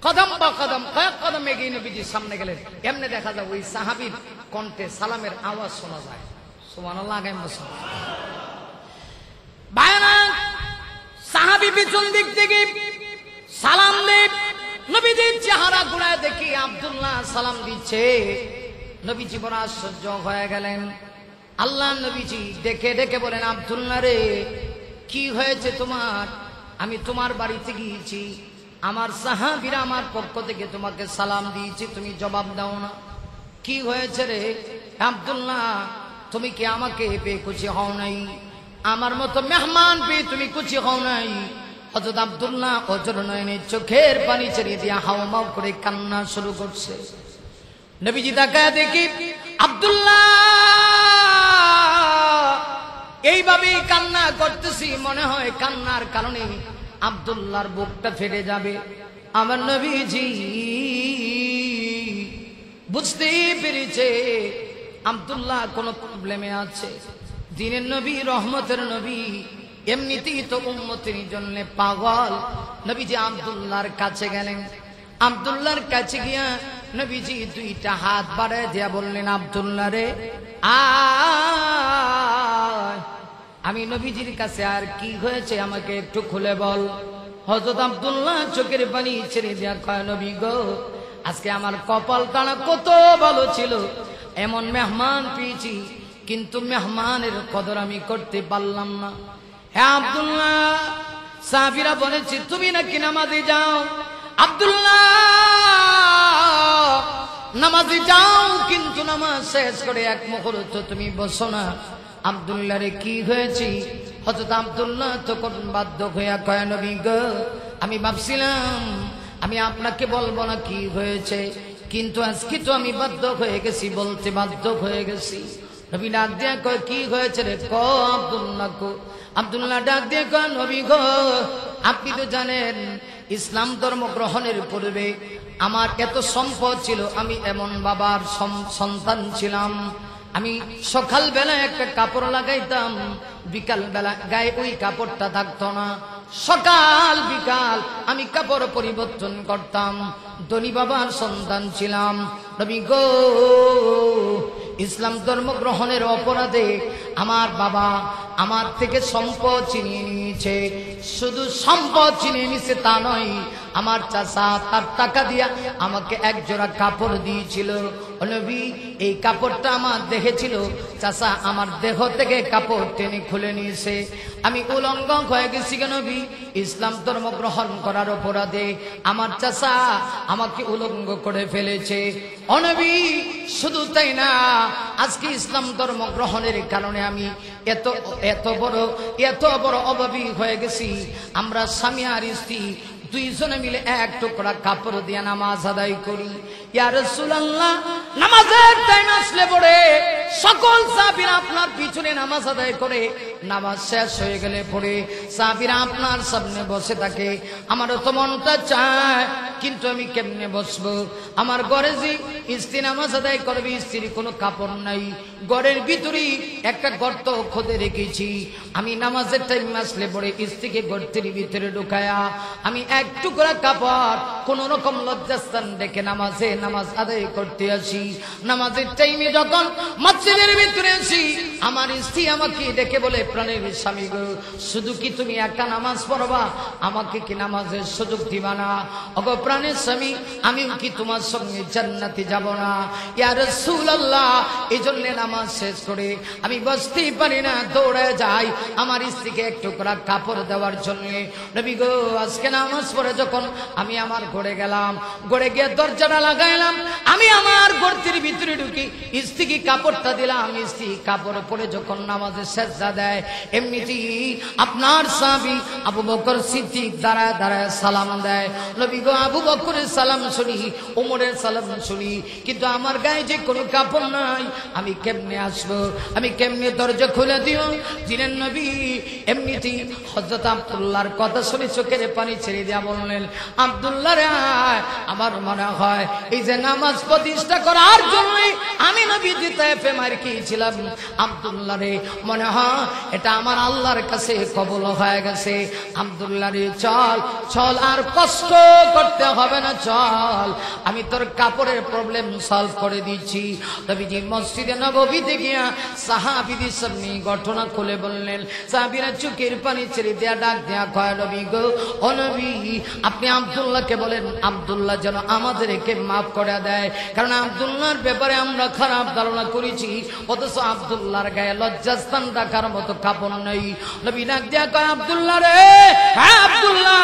কদম বা কদম, কয়েক কদম এগিয়ে নবীজি সামনে গেলেন। এমনি দেখা যায় ওই সাহাবীর কণ্ঠে সালামের আওয়াজ শোনা যায়। সুবহানাল্লাহ। আগামী বছর বায়না সাহাবী পিছন দিক থেকে সালাম দেন। নবীজির চেহারা ঘুরায় দেখি আব্দুল্লাহ সালাম দিচ্ছে। নবীজি বড় আশ্চর্য হয়ে গেলেন। আল্লাহ নবীজি ডেকে ডেকে বলেন, আব্দুল্লাহ রে, কি হয়েছে তোমার? আমি তোমার বাড়িতে গিয়েছি, আমার সাহাবীরা আমার পক্ষ থেকে তোমাকে সালাম দিয়েছি, তুমি জবাব দাও না। কি হয়েছে রে আব্দুল্লাহ? তুমি কি আমাকে পেয়ে খুশি হও নাই? আমার মতো মেহমান পেয়ে তুমি খুশি হও নাই? হযরত আব্দুল্লাহ অজর নয়নে চোখের পানি ছেড়ে দিয়ে হাওমাও করে কান্না শুরু করছে। নবীজি তাকায় দেখি আব্দুল্লাহ এইভাবেই কান্না করতেছি, মনে হয় কান্নার কারণে আব্দুল্লাহর বুকটা ফেটে যাবে। আমার নবীজি বুঝতে পেরেছে আব্দুল্লাহ কোন প্রবলেমে আছে। দিনের নবী, রহমতের নবী, এমনিতেই তো উম্মতের জন্য পাগল। নবীজি আব্দুল্লাহর কাছে গেলেন। আব্দুল্লাহর কাছে গিয়া নবীজি দুইটা হাত বাড়ায় দিয়া বললেন, আব্দুল্লাহ রে আয়। আমি নবীজির কাছে, আর কি হয়েছে আমাকে একটু খুলে বল। হযরত আব্দুল্লাহ চোখের পানি ছেড়ে দিয়া কয়, নবী গো, আজকে আমার কপালটা কত ভালো ছিল, এমন মেহমান পেয়েছি, কিন্তু মেহমানের কদর আমি করতে পারলাম না। হ্যাঁ আব্দুল্লাহ, সাহাবীরা বলেছে তুমি নাকি নামাজে যাও। আব্দুল্লাহ নামাজে যাও, কিন্তু নামাজ শেষ করে এক মুহূর্ত তুমি বসো না। আব্দুল্লাহ রে কি হয়েছে? হযরত আব্দুল্লাহ তখন বাধ্য হইয়া কয়, নবী গো, আমি ভাবছিলাম আমি আপনাকে বলবো না কি হয়েছে, কিন্তু আজকে তো আমি বাধ্য হয়ে গেছি, বলতে বাধ্য হয়ে গেছি। নবী ডাক দিয়ে কয়, কি হয়েছে রে? ক আব্দুল্লাহ কো। আব্দুল্লাহ ডাক দিয়ে কয়, নবী গো, আপনি তো জানেন ইসলাম ধর্ম গ্রহণের পূর্বে আমার এত সম্পদ ছিল, আমি এমন বাবার সন্তান ছিলাম। আমি সকাল বেলা একটা কাপড় লাগাইতাম, বিকাল বেলা গায়ে ওই কাপড়টা থাকতো না, সকাল বিকাল আমি কাপড় পরিবর্তন করতাম। ধনী বাবার সন্তান ছিলাম। নবী গো, ইসলাম ধর্ম গ্রহণের অপরাধে আমার বাবা আমার থেকে সম্পদ ছিনিয়ে নিয়েছে। শুধু সম্পদ ছিনিয়ে নিয়েছে তা নয়, আমার চাচা তার টাকা দিয়া আমাকে এক জোড়া কাপড় দিয়েছিল। নবী, এই কাপড়টা আমার দেখেছিল, চাচা আমার দেহ থেকে কাপড় টেনে খুলে নিয়েছে। আমি উলঙ্গ হয়ে গেছি কেন নবী? ইসলাম ধর্ম গ্রহণ করার অপরাধে আমার চাচা আমাকে উলঙ্গ করে ফেলেছে। ও নবী, শুধু তাই না, আজকে ইসলাম ধর্ম গ্রহণের কারণে আমি এত বড় অভাবী হয়ে গেছি। আমরা স্বামী আর স্ত্রী দুইজনে মিলে এক টুকরা কাপড় দিয়ে নামাজ আদায় করি। ইয়া রাসূলুল্লাহ, নামাজের টাইম আসলে পড়ে সকল সাহাবীরা আপনার পিছনে নামাজ আদায় করে, নামাজ শেষ হয়ে গেলে পড়ে সাহাবীরা আপনার সামনে বসে থাকে। আমারও তো মনটা চায়, কিন্তু আমি কেমনে বসবো? আমার ঘরে যে স্ত্রী নামাজ আদায় করবে, স্ত্রীর কোনো কাপড় নাই, ঘরের ভিতরেই একটা গর্ত খুঁড়ে রেখেছি। আমি নামাজের টাইম আসলে পড়ে স্ত্রীকে গর্তের ভিতরে ঢুকায়া আমি এক টুকরা কাপড় কোন রকম লজ্জাস্থান দেখে নামাজ আদায় করতে আসি। নামাজের টাইমে যখন মসজিদের ভিতরে আসি, আমার স্ত্রী আমাকে ডেকে বলে, প্রাণের স্বামী গো, শুধু কি তুমি একা নামাজ পড়বা? আমাকে কি নামাজের সুযোগ দিবা না? ওগো প্রাণের স্বামী, আমিও কি তোমার সঙ্গে জান্নাতে যাব না? ইয়া রাসূলুল্লাহ, এই জন্য নামাজ শেষ করে আমি বসতেই পারি না, দৌড়ে যাই আমার স্ত্রীকে এক টুকরা কাপড় দেওয়ার জন্য। নবী গো, আজকে নামাজ পড়ে যখন আমি আমার ঘরে গেলাম, ঘরে গিয়ে দরজাটা লাগাই বানাইলাম, আমি আমার গর্তের ভিতরে ঢুকি, স্ত্রীকে কাপড়টা দিলাম, স্ত্রী কাপড় পরে যখন নামাজে সেজদা দেয়, এমনিতেই আপনার সাহাবী আবু বকর সিদ্দিক দাঁড়ায় দাঁড়ায় সালাম দেয়। নবী গো, আবু বকরের সালাম শুনি, ওমরের সালাম শুনি, কিন্তু আমার গায়ে যে কোনো কাপড় নাই, আমি কেমনে আসবো, আমি কেমনে দরজা খুলে দিও? জিনেন নবী এমনিতেই হযরত আব্দুল্লাহর কথা শুনে চোখের পানি ছেড়ে দিয়া বললেন, আব্দুল্লাহ রে, আমার মনে হয় এই যে নামাজ প্রতিষ্ঠা করার জন্যই আমি নবীজি তায়েফে মার খেয়েছিলাম, আব্দুল্লাহ রে মনে হয় এটা আমার আল্লাহর কাছে কবুল হয়ে গেছে। আব্দুল্লাহ রে, চল চল, আর কষ্ট করতে হবে না, চল, আমি তোর কাপড়ের প্রবলেম সলভ করে দিচ্ছি। নবীজি মসজিদে নববীতে গিয়া সাহাবীদের সামনে ঘটনা খুলে বললেন। সাহাবীরা চোখের পানি ছেড়ে দেয়া ডাক দেয়া কয়, নবী গো, ও নবী, আপনি আব্দুল্লাহকে বলেন আব্দুল্লাহ যেন আমাদেরকে মাফ করে দেয়, কারণ আব্দুল্লাহর ব্যাপারে আমরা খারাপ ধারণা করেছি, অথচ আব্দুল্লাহর গায়ে লজ্জাস্থান রাখার মতো কাপড় নেই। নবী ডাক দেয়া কয়, আব্দুল্লাহ রে, হ্যাঁ আব্দুল্লাহ,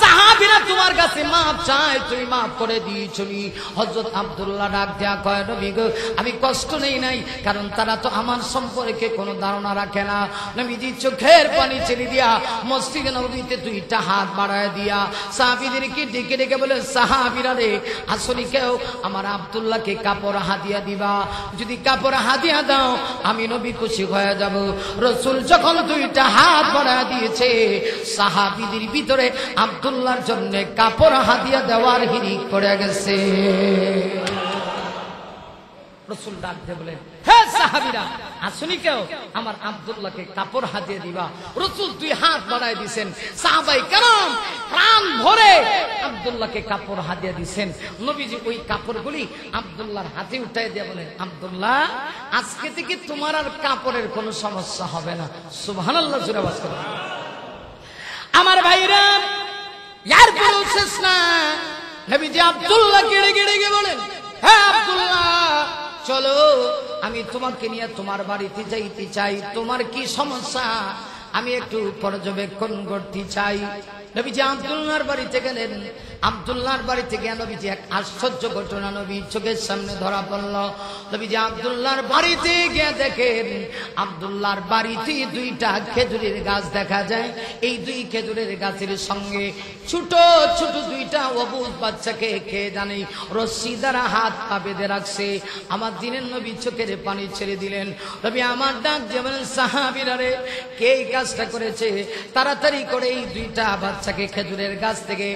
সাহাবীরা তোমার কাছে মাফ চায়, তুমি মাফ করে দিয়েছনি। হযরত আব্দুল্লাহ ডাক দেয়া কয়, নবী গো, আমি কষ্ট নেই নাই, কারণ তারা তো আমার সম্পর্কে কোনো ধারণা রাখে না। নবীজি চোখের পানি ছেড়ে দিয়া মসজিদে নববীতে দুইটা হাত বাড়ায় দিয়া সাহাবীদেরকে ডেকে ডেকে বলে, সাহাবীরা রে, আসলে কেউ আমার আব্দুল্লাহকে কাপড় হাদিয়া দিবা, যদি কাপড় হাদিয়া দাও আমি নবী খুশি হয়ে যাব। রাসূল যখন দুইটা হাত বাড়ায় দিয়েছে, সাহাবীদের ভিতরে আব্দুল্লাহর জন্য কাপড় হাদিয়া দেওয়ার হিড়িক পড়ে গেছে। রাসূল ডাক দিয়ে বলেন, হে সাহাবীরা, আসলে কেউ আমার আব্দুল্লাহকে কাপড় হাদিয়া দিবা? রাসূল দুই হাত বাড়ায় দিয়েছেন, সাহাবায়ে কেরাম প্রাণ ভরে আব্দুল্লাহকে কাপড় হাদিয়া দিয়েছেন। নবীজি ওই কাপড়গুলি আব্দুল্লাহর হাতে উঠায় দিয়ে বলেন, আব্দুল্লাহ, আজকে থেকে তোমার আর কাপড়ের কোনো সমস্যা হবে না। সুবহানাল্লাহ, জোরে আওয়াজ করুন। আমার ভাইরা, ইয়ার পরেও শেষ না, নবীজি আব্দুল্লাহকে ডেকে ডেকে বলেন, হ্যাঁ আব্দুল্লাহ, চলো, আমি তোমাকে নিয়ে তোমার বাড়িতে যাইতে চাই, তোমার কি সমস্যা আমি একটু পর্যবেক্ষণ করতে চাই। নবীজি আব্দুল্লাহর বাড়িতে গেলেন। আব্দুল্লাহর বাড়িতে গিয়ে নবীজি এক আশ্চর্য ঘটনা নবী চোখের সামনে ধরা পড়ল। নবীজি আব্দুল্লাহর বাড়িতে গিয়ে দেখেন, আব্দুল্লাহর বাড়িতে দুইটা খেজুরের গাছ দেখা যায়। এই দুই খেজুরের গাছের সঙ্গে ছোট ছোট দুইটা অবুঝ বাচ্চাকে খেয়ে জানি রশ্মি দ্বারা হাত পা বেঁধে রাখছে। আমার দিনের নবী চোখের পানি ছেড়ে দিলেন। নবী আমার ডাক যেমন, সাহাবীরা রে, কে এই কাজটা করেছে? তাড়াতাড়ি করে এই দুইটা বাচ্চাকে খেজুরের গাছ থেকে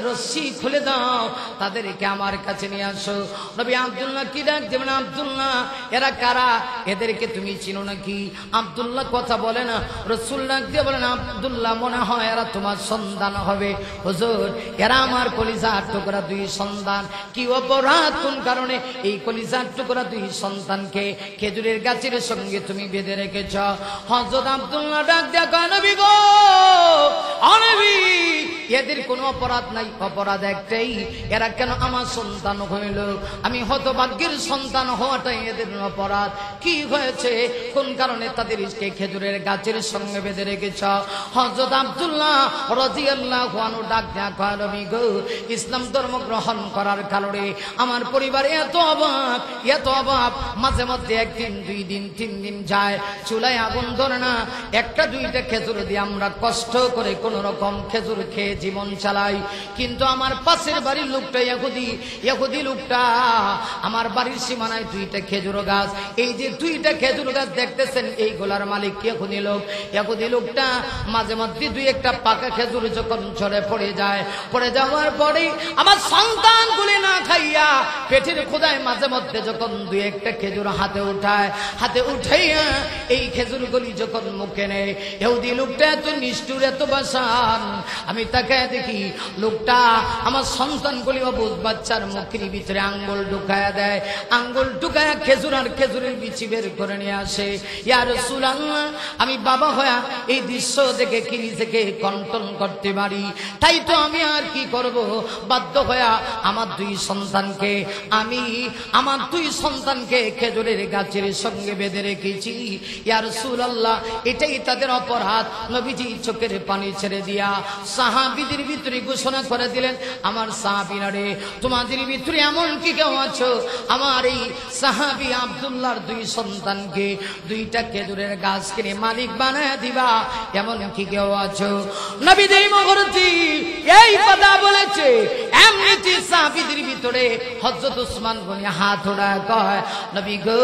রশ্মি খুলে দাও, তাদেরকে আমার কাছে নিয়ে আসো। নবী আব্দুল্লাহ কি ডাক দেবেন, আব্দুল্লাহ, এরা কারা? এদেরকে তুমি চিনো নাকি? আব্দুল্লাহ কথা বলে না। রাসূল ডাক দিয়ে বলেন, আব্দুল্লাহ, মনে হয় এরা তোমার সন্তান হবে। হুজুর, এরা আমার কলিজার টুকরা দুই সন্তান। কি অপরাধ, কোন কারণে এই কলিজার টুকরা দুই সন্তানকে খেজুরের গাছের সঙ্গে তুমি বেঁধে রেখেছ? হযরত আব্দুল্লাহ ডাক দিয়ে কয়, নবী গো, ও নবী, এদের কোনো অপরাধ নাই, অপরাধ একটাই, এরা কেন আমার সন্তান হইল? আমি হতভাগ্যের সন্তান হওয়াটাই এদের অপরাধ। কি হয়েছে, কোন কারণে তাদেরকে খেজুরের গাছের সঙ্গে বেঁধে রেখেছ? হযরত আব্দুল্লাহ রাদিয়াল্লাহু আনহু ডাক দেয়া কয়, নবী গো, ইসলাম ধর্ম গ্রহণ করার কারণে আমার পরিবারে এত অভাব, এত অভাব, মাঝে মধ্যে একদিন, দুই দিন, তিন দিন যায়, চুলায় আগুন ধরে না, একটা দুইটা খেজুর দিয়ে আমরা কষ্ট করে কোন রকম খেজুর খেয়ে জীবন চালাই। কিন্তু আমার পাশের বাড়ির লোকটা ইহুদি লোকটা, আমার বাড়ির সীমানায় দুইটা খেজুর গাছ, এই যে দুইটা খেজুর গাছ দেখতেছেন, এই গোলার মালিক ইহুদি লোকটা মাঝে মধ্যে দুই একটা পাকা খেজুর যখন ঝরে পড়ে যাওয়ার পরে আমার সন্তানগুলি না খাইয়া পেটের ক্ষুধায় মাঝে মধ্যে যখন দুই একটা খেজুর হাতে উঠাইয়া এই খেজুরগুলি যখন মুখে নেয়, ইহুদি লোকটা এত নিষ্ঠুর, এত বাসান, আমি তাকে দেখি লোকটা আমার সন্তানগুলি অবুঝ বাচ্চার মুখের ভিতরে আঙ্গুল ঢুকায়া দেয়, আঙ্গুল ঢুকায়া খেজুর আর খেজুরের বিচি বের করে নিয়ে আসে। ইয়া রাসূলুল্লাহ, আমি বাবা হয়ে এই দৃশ্য দেখে কি নিজেকে কন্ট্রোল করতে পারি? তাই তো আমি আর কি করব, বাধ্য হয়ে আমার দুই সন্তানকে খেজুরের গাছের সঙ্গে বেঁধে রেখেছি। ইয়া রাসূলুল্লাহ, এটাই তাদের অপরাধ। নবীজি চোখের পানি ছেড়ে দিয়া সাহাবীদের ভিতরে ঘোষণা করে দিলেন, আমার সাহাবীরা রে, তোমাদের ভিতরে এমন কি কেউ আছো আমার এই সাহাবী আব্দুল্লাহর দুই সন্তানকে দুইটা খেজুরের গাছ কিনে মালিক বানায় দিবা, এমন কি কেউ আছো? নবী যেই মুহূর্তে এই কথা বলেছে, এমনিতে সাহাবীদের ভিতরে হযরত উসমান গনি হাত ওড়ায় কয়, নবী গো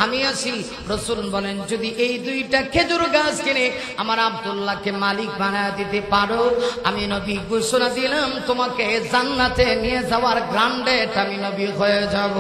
আমি আছি। রাসূল বলেন, যদি এই দুইটা খেজুর গাছ কিনে আমার আব্দুল্লাহকে মালিক বানায় দিতে পারো, আমি নবী ঘোষণা দিলাম তোমাকে জান্নাতে নিয়ে যাওয়ার গ্রান্ডেড আমি নবী হয়ে যাব।